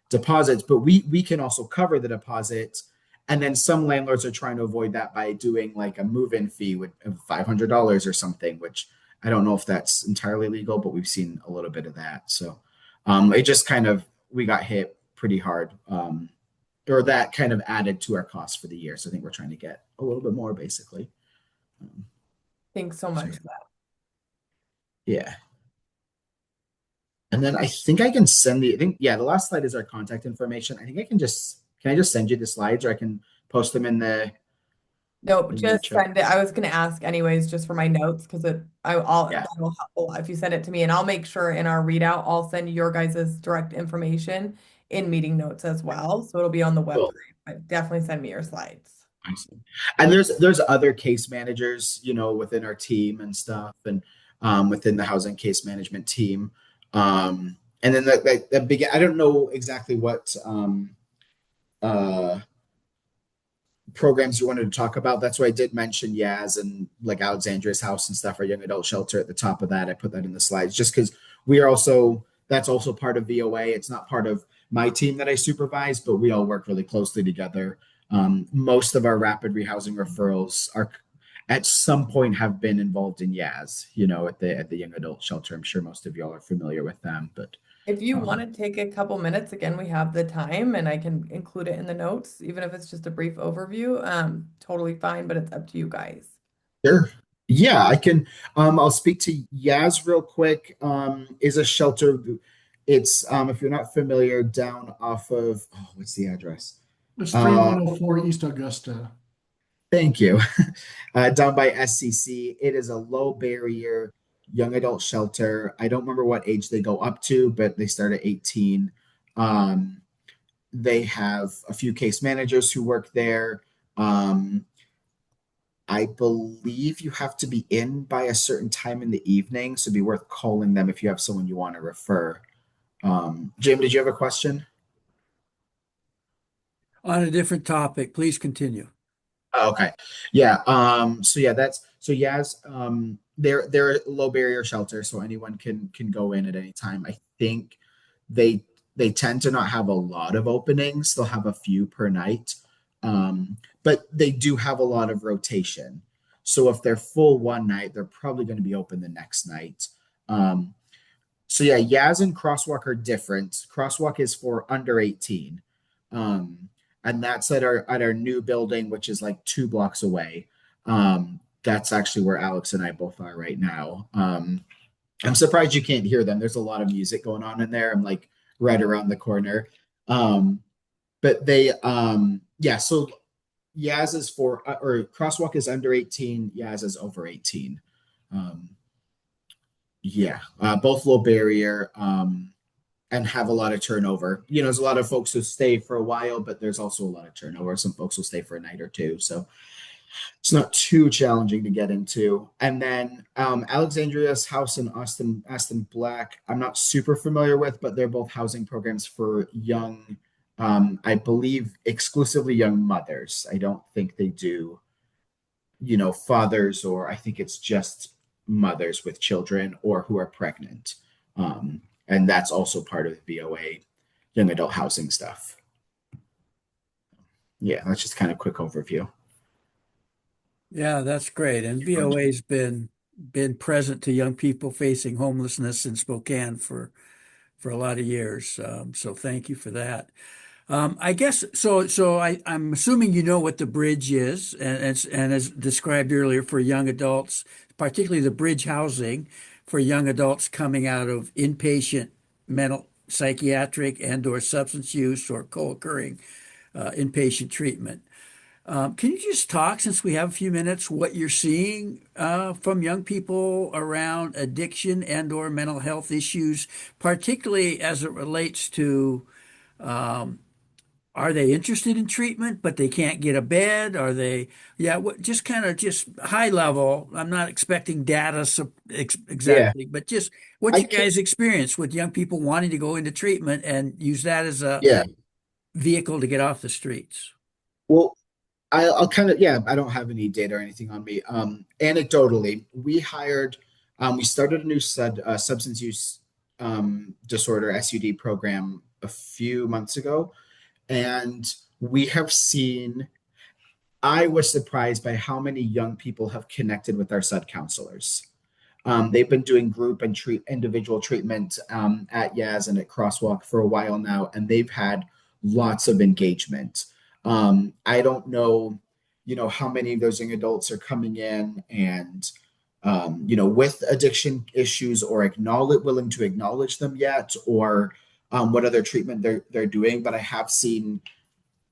deposits, but we can also cover the deposit. And then some landlords are trying to avoid that by doing like a move-in fee with $500 or something, which I don't know if that's entirely legal, but we've seen a little bit of that. So it just kind of, we got hit pretty hard, or that kind of added to our costs for the year. So I think we're trying to get a little bit more, basically. Thanks so much So, for that. yeah. And then I think I can send the last slide is our contact information. I think can I just send you the slides, or I can post them in the Nope, in the just chat? send it. I was gonna ask anyways, just for my notes, because Yeah. that'll help a lot if you send it to me, and I'll make sure in our readout, I'll send your guys' direct information in meeting notes as well. So it'll be on the website, Cool. but definitely send me your slides. Awesome. And there's other case managers, within our team and stuff, and within the housing case management team. And then the begin. I don't know exactly what uh programs you wanted to talk about. That's why I did mention Yaz and like Alexandria's house and stuff, our young adult shelter at the top of that. I put that in the slides just because that's also part of VOA. It's not part of my team that I supervise, but we all work really closely together. Most of our rapid rehousing referrals are at some point have been involved in Yaz, at the young adult shelter. I'm sure most of y'all are familiar with them, but If you want to take a couple minutes, again, we have the time and I can include it in the notes, even if it's just a brief overview. Totally fine, but it's up to you guys. sure. Yeah, I can. I'll speak to Yaz real quick. Is a shelter. It's if you're not familiar, down off of what's the address? It's Uh, 3104 East Augusta. Thank you. Down by SCC. It is a low barrier young adult shelter. I don't remember what age they go up to, but they start at 18. Um, they have a few case managers who work there. Um, I believe you have to be in by a certain time in the evening, so it'd be worth calling them if you have someone you want to refer. Jim, did you have a question? On a different topic, please continue. Oh, okay. Yeah. So yeah, Yaz. They're a low barrier shelter, so anyone can go in at any time. I think they they tend to not have a lot of openings. They'll have a few per night. But they do have a lot of rotation. So if they're full one night, they're probably going to be open the next night. Um, so yeah, Yaz and Crosswalk are different. Crosswalk is for under 18. Um, and that's at our new building, which is like 2 blocks away. That's actually where Alex and I both are right now. I'm surprised you can't hear them. There's a lot of music going on in there. I'm like right around the corner. But they yeah, so Yaz is for or Crosswalk is under 18, Yaz is over 18. Um, yeah, both low barrier and have a lot of turnover. There's a lot of folks who stay for a while, but there's also a lot of turnover. Some folks will stay for a night or two, so it's not too challenging to get into. And then Alexandria's house in Aston Black, I'm not super familiar with, but they're both housing programs for young, I believe exclusively young mothers. I don't think they do, fathers, or I think it's just mothers with children or who are pregnant. And that's also part of the VOA young adult housing stuff. Yeah, that's just kind of quick overview. Yeah, that's great. And VOA's been present to young people facing homelessness in Spokane for a lot of years. So thank you for that. I guess so. I'm assuming you know what the bridge is, and as described earlier for young adults, particularly the bridge housing for young adults coming out of inpatient mental, psychiatric, and/or substance use or co-occurring inpatient treatment. Can you just talk, since we have a few minutes, what you're seeing from young people around addiction and/or mental health issues, particularly as it relates to are they interested in treatment, but they can't get a bed? Are they, yeah, just kind of just high level. I'm not expecting data Yeah, exactly, but just what I you can. guys experience with young people wanting to go into treatment and use that as a Yeah. vehicle to get off the streets. Well, I'll kind of, yeah, I don't have any data or anything on me. Anecdotally, we started a new substance use disorder SUD program a few months ago, and we have seen. I was surprised by how many young people have connected with our sub counselors. They've been doing group and individual treatment at Yaz and at Crosswalk for a while now, and they've had lots of engagement. I don't know, how many of those young adults are coming in and, with addiction issues or willing to acknowledge them yet, or what other treatment they're doing. But I have seen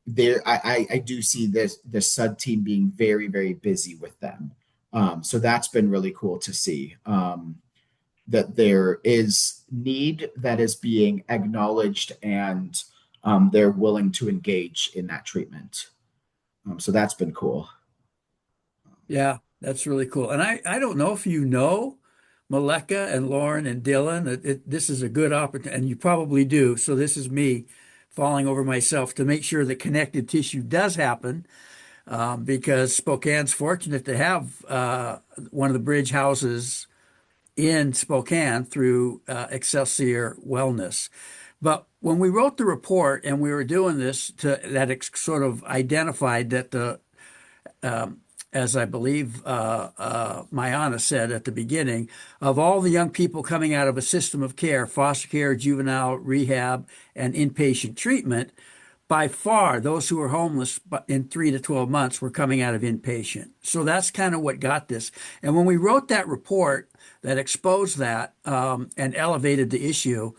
I do see the SUD team being very, very busy with them. So that's been really cool to see, that there is need that is being acknowledged, and they're willing to engage in that treatment. So that's been cool. Yeah, that's really cool. And I don't know if you know Maleka and Lauren and Dylan. This is a good opportunity, and you probably do. So this is me falling over myself to make sure that connective tissue does happen, because Spokane's fortunate to have one of the bridge houses in Spokane through Excelsior Wellness. But when we wrote the report and we were doing this, that sort of identified that as I believe Mayana said at the beginning, of all the young people coming out of a system of care, foster care, juvenile rehab, and inpatient treatment, by far those who were homeless in 3 to 12 months were coming out of inpatient. So that's kind of what got this. And when we wrote that report that exposed that and elevated the issue,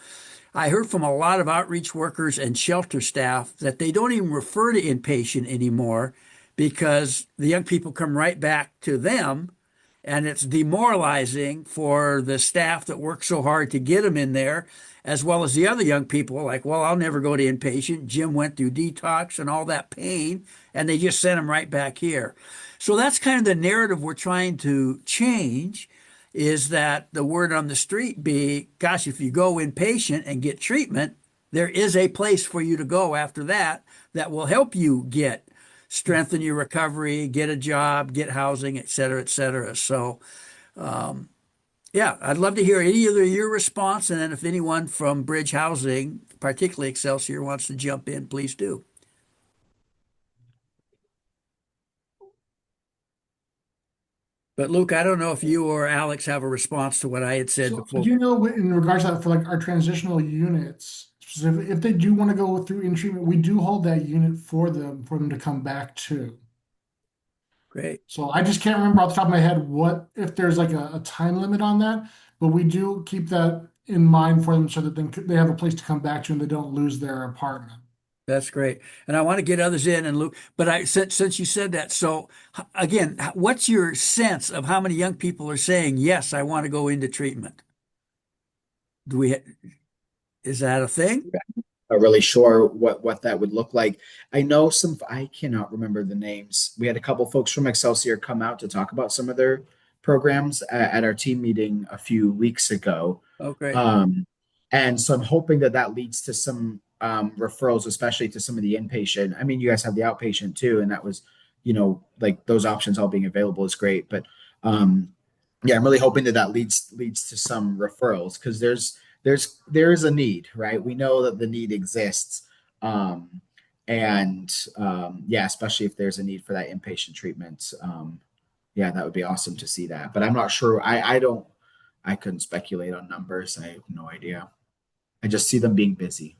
I heard from a lot of outreach workers and shelter staff that they don't even refer to inpatient anymore because the young people come right back to them, and it's demoralizing for the staff that work so hard to get them in there, as well as the other young people like, well, I'll never go to inpatient. Jim went through detox and all that pain, and they just sent him right back here. So that's kind of the narrative we're trying to change, is that the word on the street be, gosh, if you go inpatient and get treatment, there is a place for you to go after that that will help you strengthen your recovery, get a job, get housing, et cetera, et cetera. So, yeah, I'd love to hear either your response, and then if anyone from Bridge Housing, particularly Excelsior, wants to jump in, please do. But Luke, I don't know if you or Alex have a response to what I had said So I before. do know in regards to that for like our transitional units, specifically, if they do want to go through in treatment, we do hold that unit for them to come back to. Great. So I just can't remember off the top of my head what if there's like a time limit on that, but we do keep that in mind for them so that they have a place to come back to and they don't lose their apartment. That's great. And I want to get others in and Luke, but since you said that, so again, what's your sense of how many young people are saying, yes, I want to go into treatment? Do we, is that a thing? Not really sure what that would look like. I know some, I cannot remember the names. We had a couple folks from Excelsior come out to talk about some of their programs at our team meeting a few weeks ago. Okay. And so I'm hoping that that leads to some referrals, especially to some of the inpatient. I mean, you guys have the outpatient too, and that was, like those options all being available is great. But yeah, I'm really hoping that that leads to some referrals because there is a need, right? We know that the need exists, um, and yeah, especially if there's a need for that inpatient treatment. Yeah, that would be awesome to see that. But I'm not sure. I couldn't speculate on numbers. I have no idea. I just see them being busy.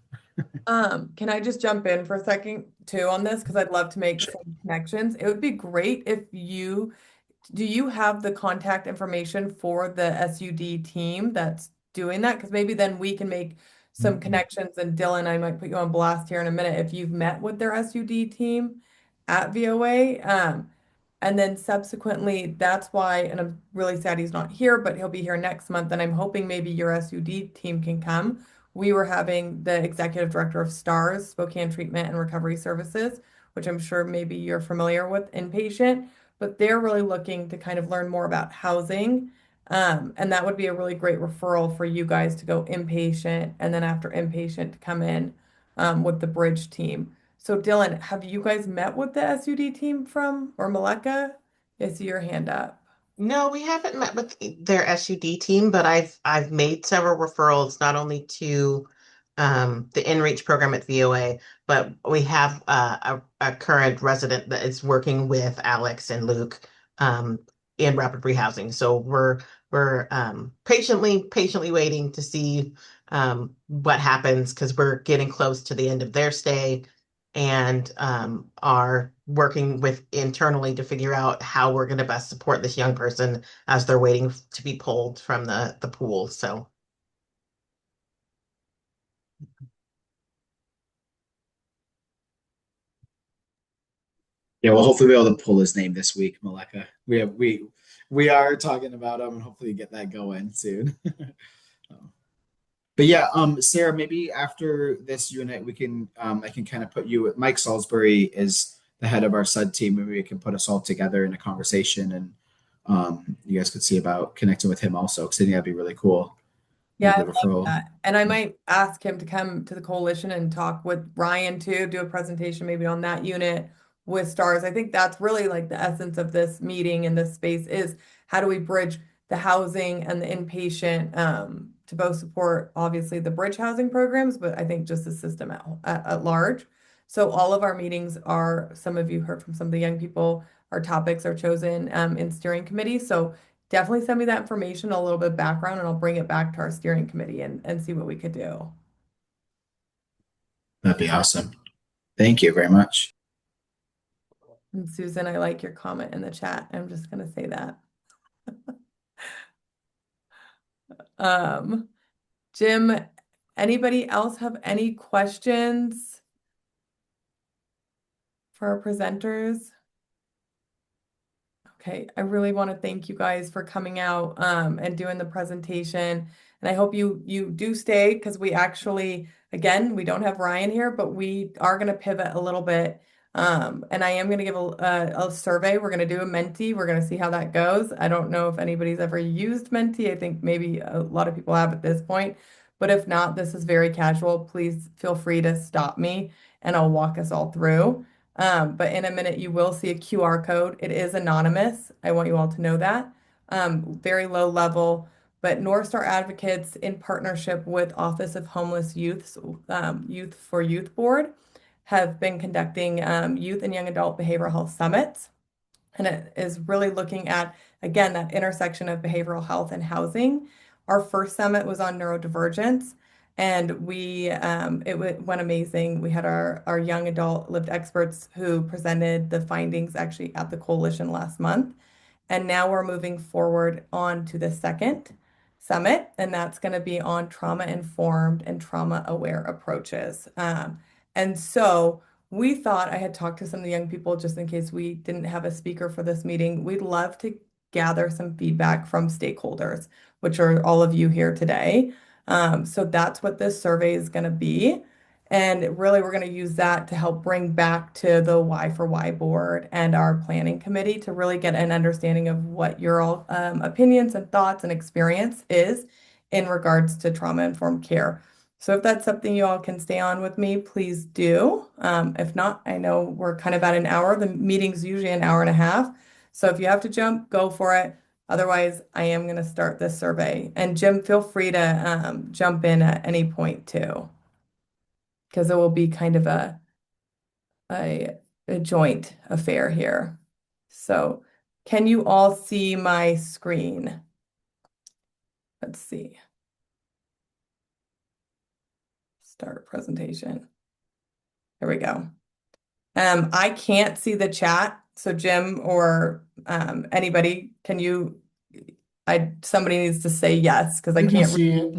Can I just jump in for a second too on this? Because I'd love to make some connections. It would be great if do you have the contact information for the SUD team that's doing that? Because maybe then we can make some connections. And Dylan, I might put you on blast here in a minute if you've met with their SUD team at VOA. And then subsequently, that's why, and I'm really sad he's not here, but he'll be here next month. And I'm hoping maybe your SUD team can come. We were having the executive director of STARS, Spokane Treatment and Recovery Services, which I'm sure maybe you're familiar with, inpatient, but they're really looking to kind of learn more about housing. And that would be a really great referral for you guys to go inpatient and then after inpatient to come in with the bridge team. So Dylan, have you guys met with the SUD team from or Maleka? I see your hand up. No, we haven't met with their SUD team, but I've made several referrals not only to the InReach program at VOA, but we have a current resident that is working with Alex and Luke in rapid rehousing. So we're patiently waiting to see what happens because we're getting close to the end of their stay and are working with internally to figure out how we're going to best support this young person as they're waiting to be pulled from the pool. So Yeah, we'll hopefully be able to pull his name this week, Maleka. We are talking about him and hopefully get that going soon. But yeah, Sarah, maybe after this unit, we can I can kind of put you with Mike Salisbury is the head of our SUD team. Maybe we can put us all together in a conversation and you guys could see about connecting with him also because I think that'd be really cool. Yeah, Make I the love referral. that. And I might ask him to come to the coalition and talk with Ryan too, do a presentation maybe on that unit with STARS. I think that's really like the essence of this meeting in this space is how do we bridge the housing and the inpatient to both support obviously the bridge housing programs, but I think just the system at large. So all of our meetings are, some of you heard from some of the young people, our topics are chosen in steering committee. So definitely send me that information, a little bit of background, and I'll bring it back to our steering committee and see what we could do. That'd be awesome. Thank you very much. And Susan, I like your comment in the chat. I'm just gonna say that. Jim, anybody else have any questions for our presenters? Okay, I really want to thank you guys for coming out and doing the presentation. And I hope you do stay because we actually, again, we don't have Ryan here, but we are going to pivot a little bit. And I am going to give a survey. We're going to do a Menti. We're going to see how that goes. I don't know if anybody's ever used Menti. I think maybe a lot of people have at this point. But if not, this is very casual. Please feel free to stop me and I'll walk us all through. But in a minute, you will see a QR code. It is anonymous. I want you all to know that. Very low level, but North Star Advocates in partnership with Office of Homeless Youth's Youth for Youth Board have been conducting youth and young adult behavioral health summits. And it is really looking at, again, that intersection of behavioral health and housing. Our first summit was on neurodivergence. And it went amazing. We had our young adult lived experts who presented the findings actually at the coalition last month. And now we're moving forward on to the second summit, and that's going to be on trauma-informed and trauma-aware approaches. And so we thought, I had talked to some of the young people just in case we didn't have a speaker for this meeting. We'd love to gather some feedback from stakeholders, which are all of you here today. So that's what this survey is going to be. And really, we're going to use that to help bring back to the Y for Y board and our planning committee to really get an understanding of what your all opinions and thoughts and experience is in regards to trauma-informed care. So if that's something you all can stay on with me, please do. If not, I know we're kind of at an hour. The meeting's usually an hour and a half. So if you have to jump, go for it. Otherwise, I am going to start this survey. And Jim, feel free to jump in at any point too, because it will be kind of a joint affair here. So can you all see my screen? Let's see. Start presentation. There we go. I can't see the chat. So Jim or anybody, can you, somebody needs to say yes because I You can can't see it.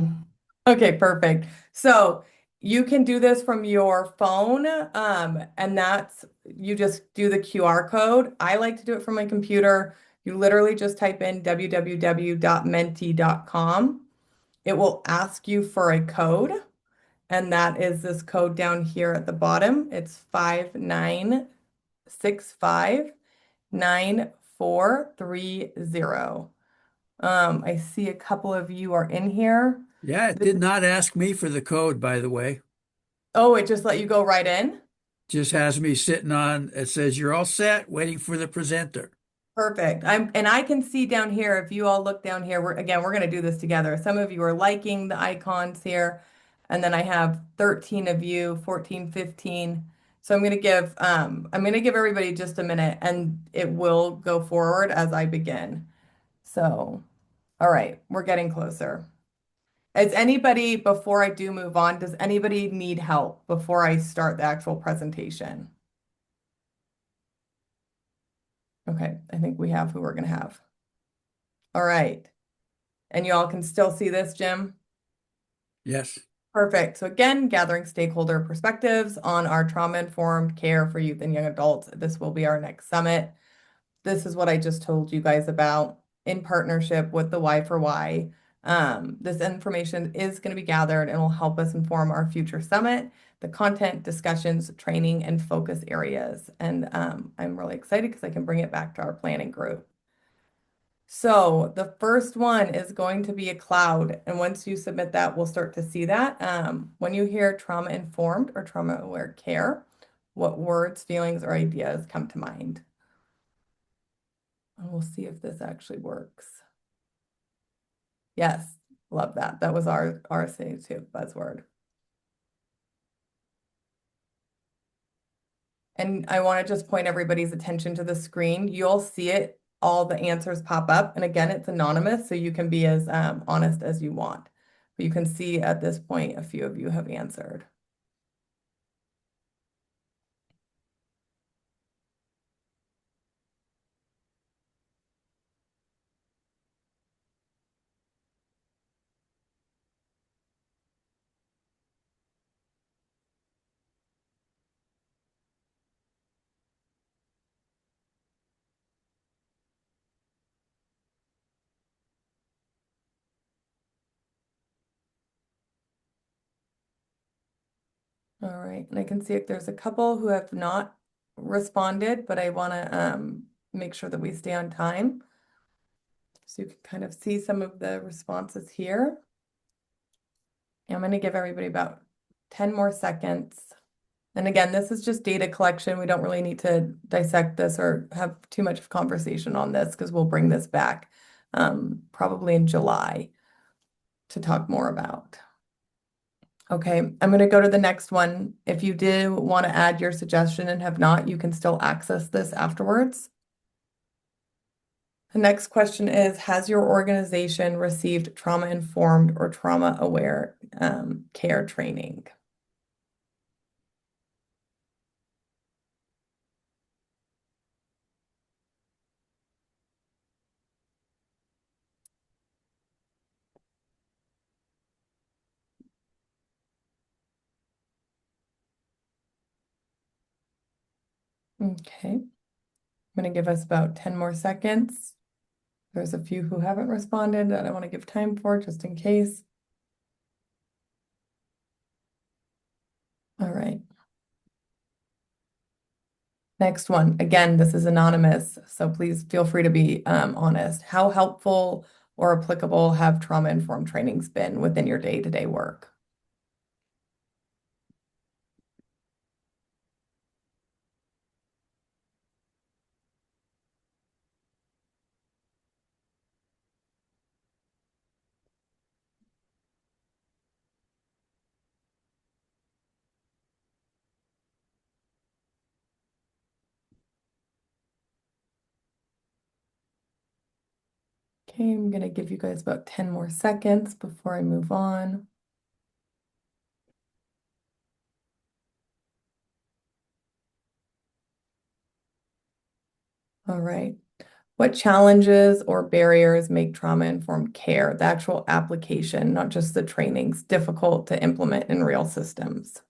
Okay, perfect. So you can do this from your phone, and that's you just do the QR code. I like to do it from my computer. You literally just type in www.menti.com. It will ask you for a code, and that is this code down here at the bottom. It's 59659430. I see a couple of you are in here. Yeah, it did not ask me for the code, by the way. Oh, it just let you go right in? Just has me sitting on, it says you're all set, waiting for the presenter. Perfect. And I can see down here, if you all look down here, we're going to do this together. Some of you are liking the icons here. And then I have 13 of you, 14, 15. So I'm going to give everybody just a minute and it will go forward as I begin. So, all right, we're getting closer. Is anybody, before I do move on, does anybody need help before I start the actual presentation? Okay, I think we have who we're going to have. All right. And you all can still see this, Jim? Yes. Perfect. So again, gathering stakeholder perspectives on our trauma-informed care for youth and young adults. This will be our next summit. This is what I just told you guys about in partnership with the Y for Y. This information is going to be gathered and will help us inform our future summit, the content, discussions, training, and focus areas. And I'm really excited because I can bring it back to our planning group. So the first one is going to be a cloud. And once you submit that, we'll start to see that. When you hear trauma-informed or trauma-aware care, what words, feelings, or ideas come to mind? And we'll see if this actually works. Yes, love that. That was our say too, buzzword. And I want to just point everybody's attention to the screen. You'll see it, all the answers pop up. And again, it's anonymous, so you can be as honest as you want. But you can see at this point, a few of you have answered. All right, and I can see if there's a couple who have not responded, but I want to make sure that we stay on time. So you can kind of see some of the responses here. I'm going to give everybody about 10 more seconds. And again, this is just data collection. We don't really need to dissect this or have too much of conversation on this because we'll bring this back probably in July to talk more about. Okay, I'm going to go to the next one. If you do want to add your suggestion and have not, you can still access this afterwards. The next question is, has your organization received trauma-informed or trauma-aware care training? Okay. I'm going to give us about 10 more seconds. There's a few who haven't responded that I want to give time for just in case. All right. Next one. Again, this is anonymous, so please feel free to be honest. How helpful or applicable have trauma-informed trainings been within your day-to-day work? Okay, I'm going to give you guys about 10 more seconds before I move on. All right. What challenges or barriers make trauma-informed care, the actual application, not just the trainings, difficult to implement in real systems?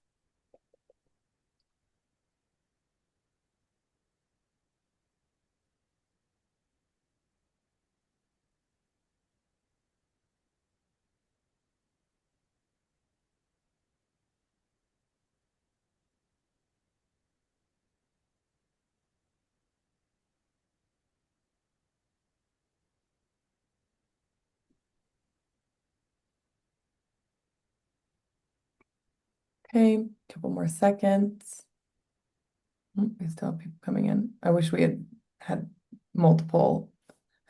Okay, a couple more seconds. We still have people coming in. I wish we had multiple.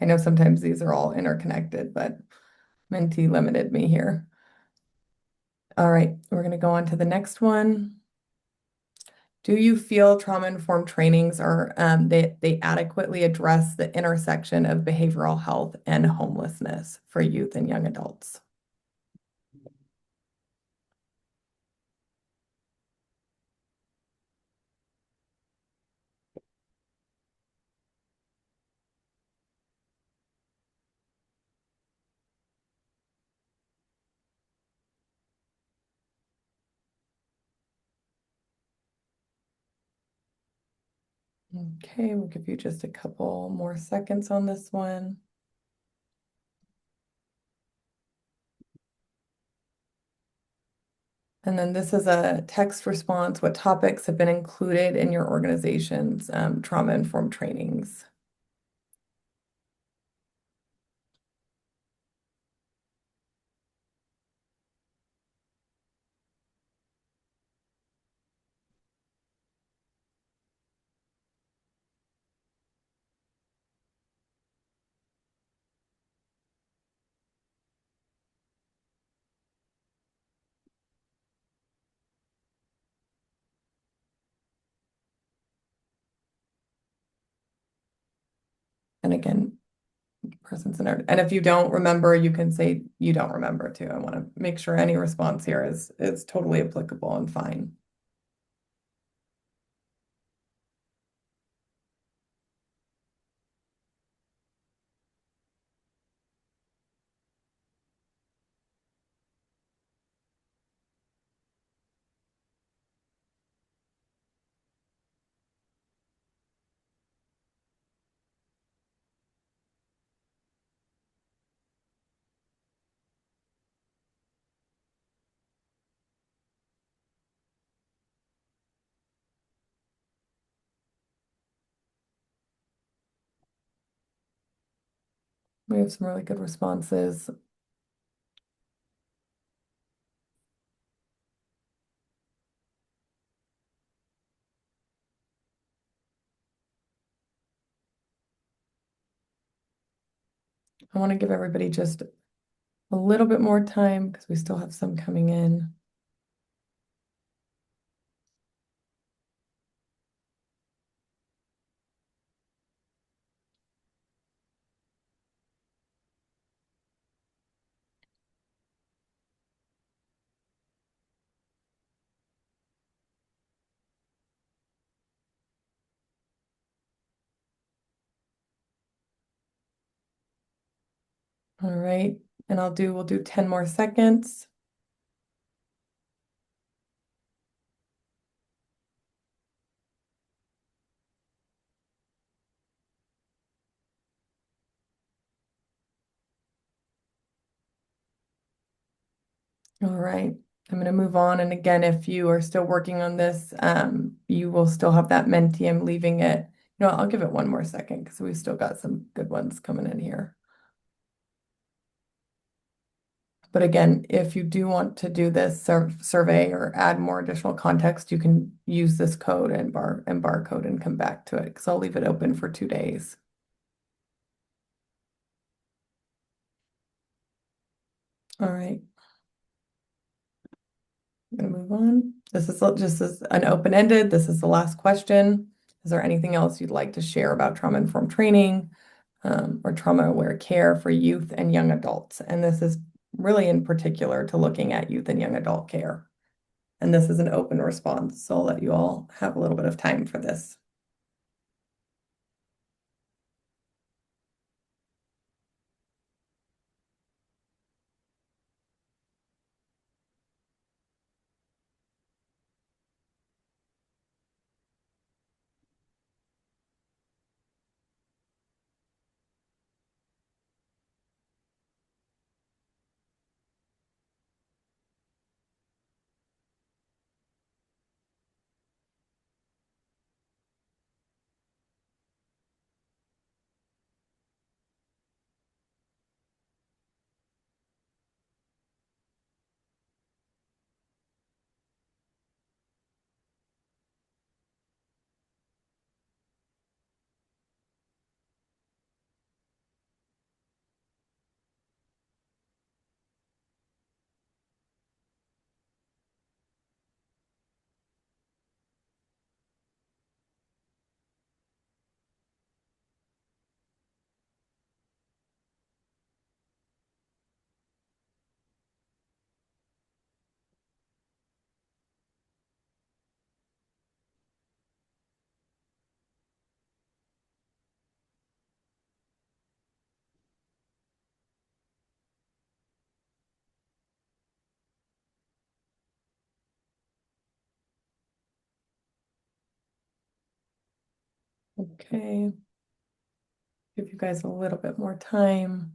I know sometimes these are all interconnected, but Menti limited me here. All right, we're going to go on to the next one. Do you feel trauma-informed trainings are they adequately address the intersection of behavioral health and homelessness for youth and young adults? Okay, we'll give you just a couple more seconds on this one. And then this is a text response. What topics have been included in your organization's trauma-informed trainings? And again, presence and art. And if you don't remember, you can say you don't remember too. I want to make sure any response here is totally applicable and fine. We have some really good responses. I want to give everybody just a little bit more time because we still have some coming in. All right, and we'll do 10 more seconds. All right. I'm going to move on. And again, if you are still working on this, you will still have that mentee. I'm leaving it. I'll give it one more second because we've still got some good ones coming in here. But again, if you do want to do this survey or add more additional context, you can use this code and barcode and come back to it because I'll leave it open for 2 days. All right. I'm going to move on. This is just as an open-ended. This is the last question. Is there anything else you'd like to share about trauma-informed training or trauma-aware care for youth and young adults? And this is really in particular to looking at youth and young adult care. And this is an open response, so I'll let you all have a little bit of time for this. Okay. Give you guys a little bit more time.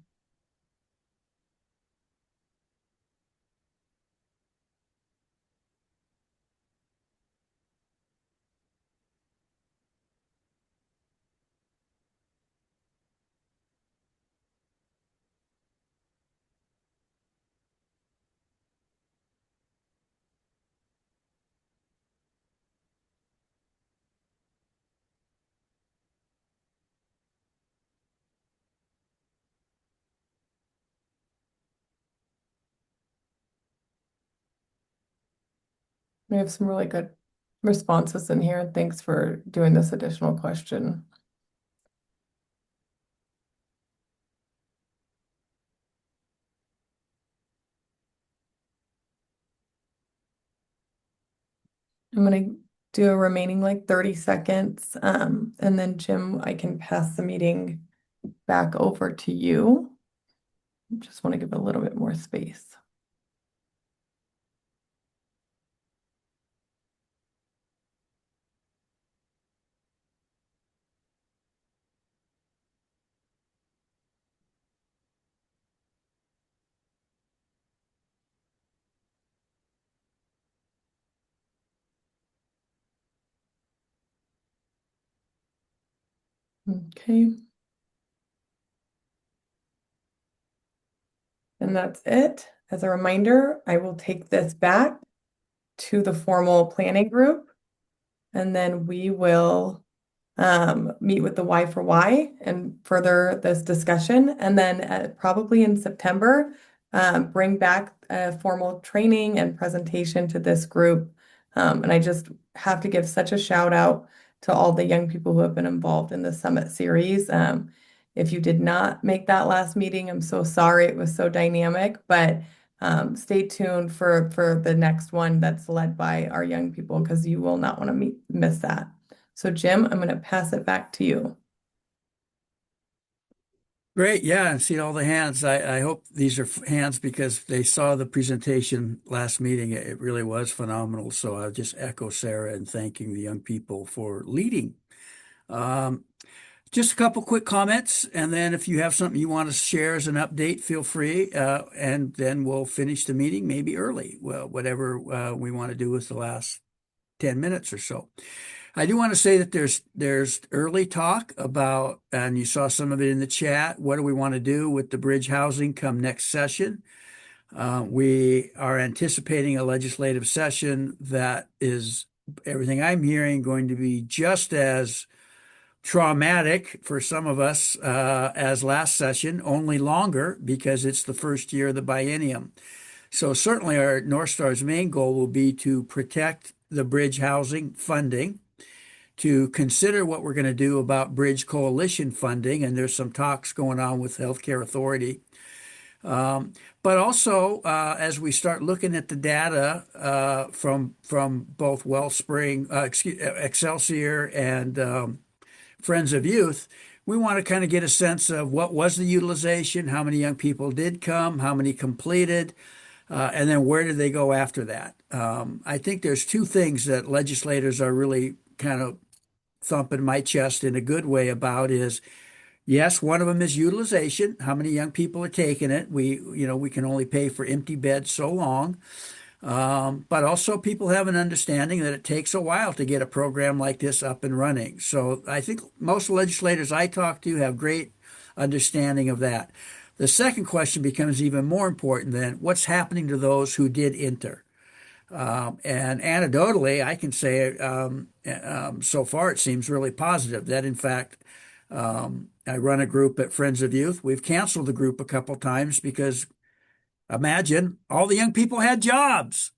We have some really good responses in here. Thanks for doing this additional question. I'm going to do a remaining like 30 seconds. And then Jim, I can pass the meeting back over to you. Just want to give a little bit more space. Okay. And that's it. As a reminder, I will take this back to the formal planning group, and then we will meet with the Y for Y and further this discussion. And then probably in September, bring back a formal training and presentation to this group. And I just have to give such a shout out to all the young people who have been involved in the summit series. If you did not make that last meeting, I'm so sorry. It was so dynamic, but stay tuned for the next one that's led by our young people because you will not want to miss that. So Jim, I'm going to pass it back to you. Great. Yeah, and see all the hands. I hope these are hands because they saw the presentation last meeting. It really was phenomenal. So I'll just echo Sarah in thanking the young people for leading. Just a couple quick comments, and then if you have something you want to share as an update, feel free, and then we'll finish the meeting maybe early. Well, whatever we want to do with the last 10 minutes or so. I do want to say that there's early talk about, and you saw some of it in the chat, what do we want to do with the bridge housing come next session? We are anticipating a legislative session that is, everything I'm hearing, going to be just as traumatic for some of us as last session, only longer because it's the first year of the biennium. So certainly our North Star's main goal will be to protect the bridge housing funding, to consider what we're going to do about bridge coalition funding, and there's some talks going on with Healthcare Authority. But also, as we start looking at the data from both Wellspring, Excelsior, and Friends of Youth, we want to kind of get a sense of what was the utilization, how many young people did come, how many completed, and then where did they go after that. I think there's two things that legislators are really kind of thumping my chest in a good way about is, yes, one of them is utilization, how many young people are taking it. We can only pay for empty beds so long. But also people have an understanding that it takes a while to get a program like this up and running. So I think most legislators I talk to have great understanding of that. The second question becomes even more important then, what's happening to those who did enter? And anecdotally, I can say so far it seems really positive that, in fact, I run a group at Friends of Youth. We've canceled the group a couple times because imagine all the young people had jobs.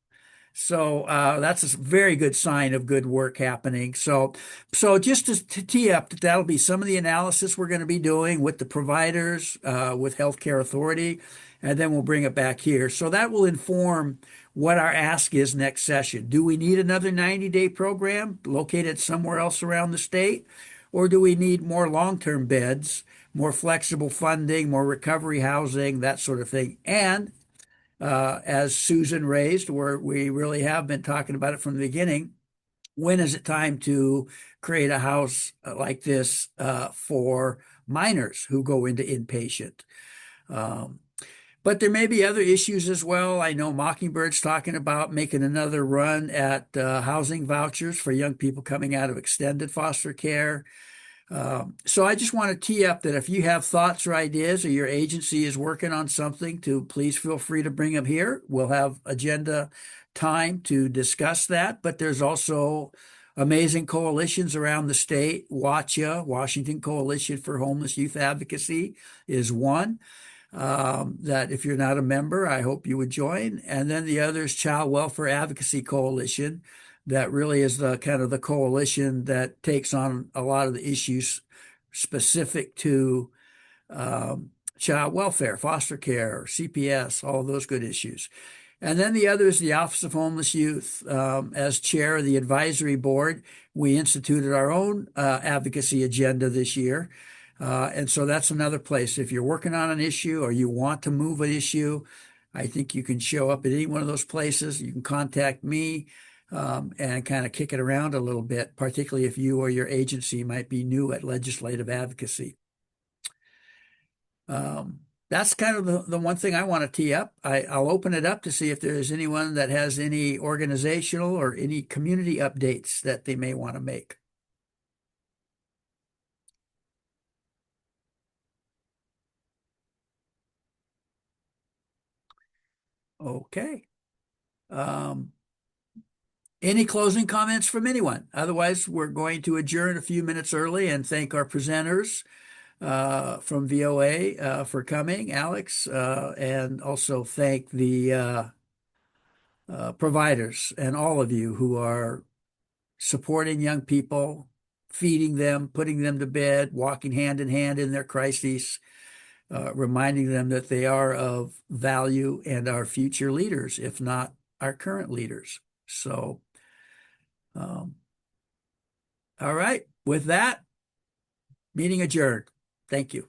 So that's a very good sign of good work happening. So just to tee up, that'll be some of the analysis we're going to be doing with the providers, with Healthcare Authority, and then we'll bring it back here. So that will inform what our ask is next session. Do we need another 90-day program located somewhere else around the state? Or do we need more long-term beds, more flexible funding, more recovery housing, that sort of thing? And as Susan raised, where we really have been talking about it from the beginning, when is it time to create a house like this for minors who go into inpatient? But there may be other issues as well. I know Mockingbird's talking about making another run at housing vouchers for young people coming out of extended foster care. So I just want to tee up that if you have thoughts or ideas or your agency is working on something, to please feel free to bring them here. We'll have agenda time to discuss that, but there's also amazing coalitions around the state. WACHA, Washington Coalition for Homeless Youth Advocacy, is one. That if you're not a member, I hope you would join. And then the other is Child Welfare Advocacy Coalition. That really is the kind of the coalition that takes on a lot of the issues specific to child welfare, foster care, CPS, all of those good issues. And then the other is the Office of Homeless Youth. As chair of the advisory board, we instituted our own advocacy agenda this year. And so that's another place. If you're working on an issue or you want to move an issue, I think you can show up at any one of those places. You can contact me. And kind of kick it around a little bit, particularly if you or your agency might be new at legislative advocacy. That's kind of the one thing I want to tee up. I'll open it up to see if there's anyone that has any organizational or any community updates that they may want to make. Okay. Any closing comments from anyone? Otherwise, we're going to adjourn a few minutes early and thank our presenters from VOA for coming, Alex, and also thank the providers and all of you who are supporting young people, feeding them, putting them to bed, walking hand in hand in their crises, reminding them that they are of value and our future leaders, if not our current leaders. So, all right. With that, meeting adjourned. Thank you.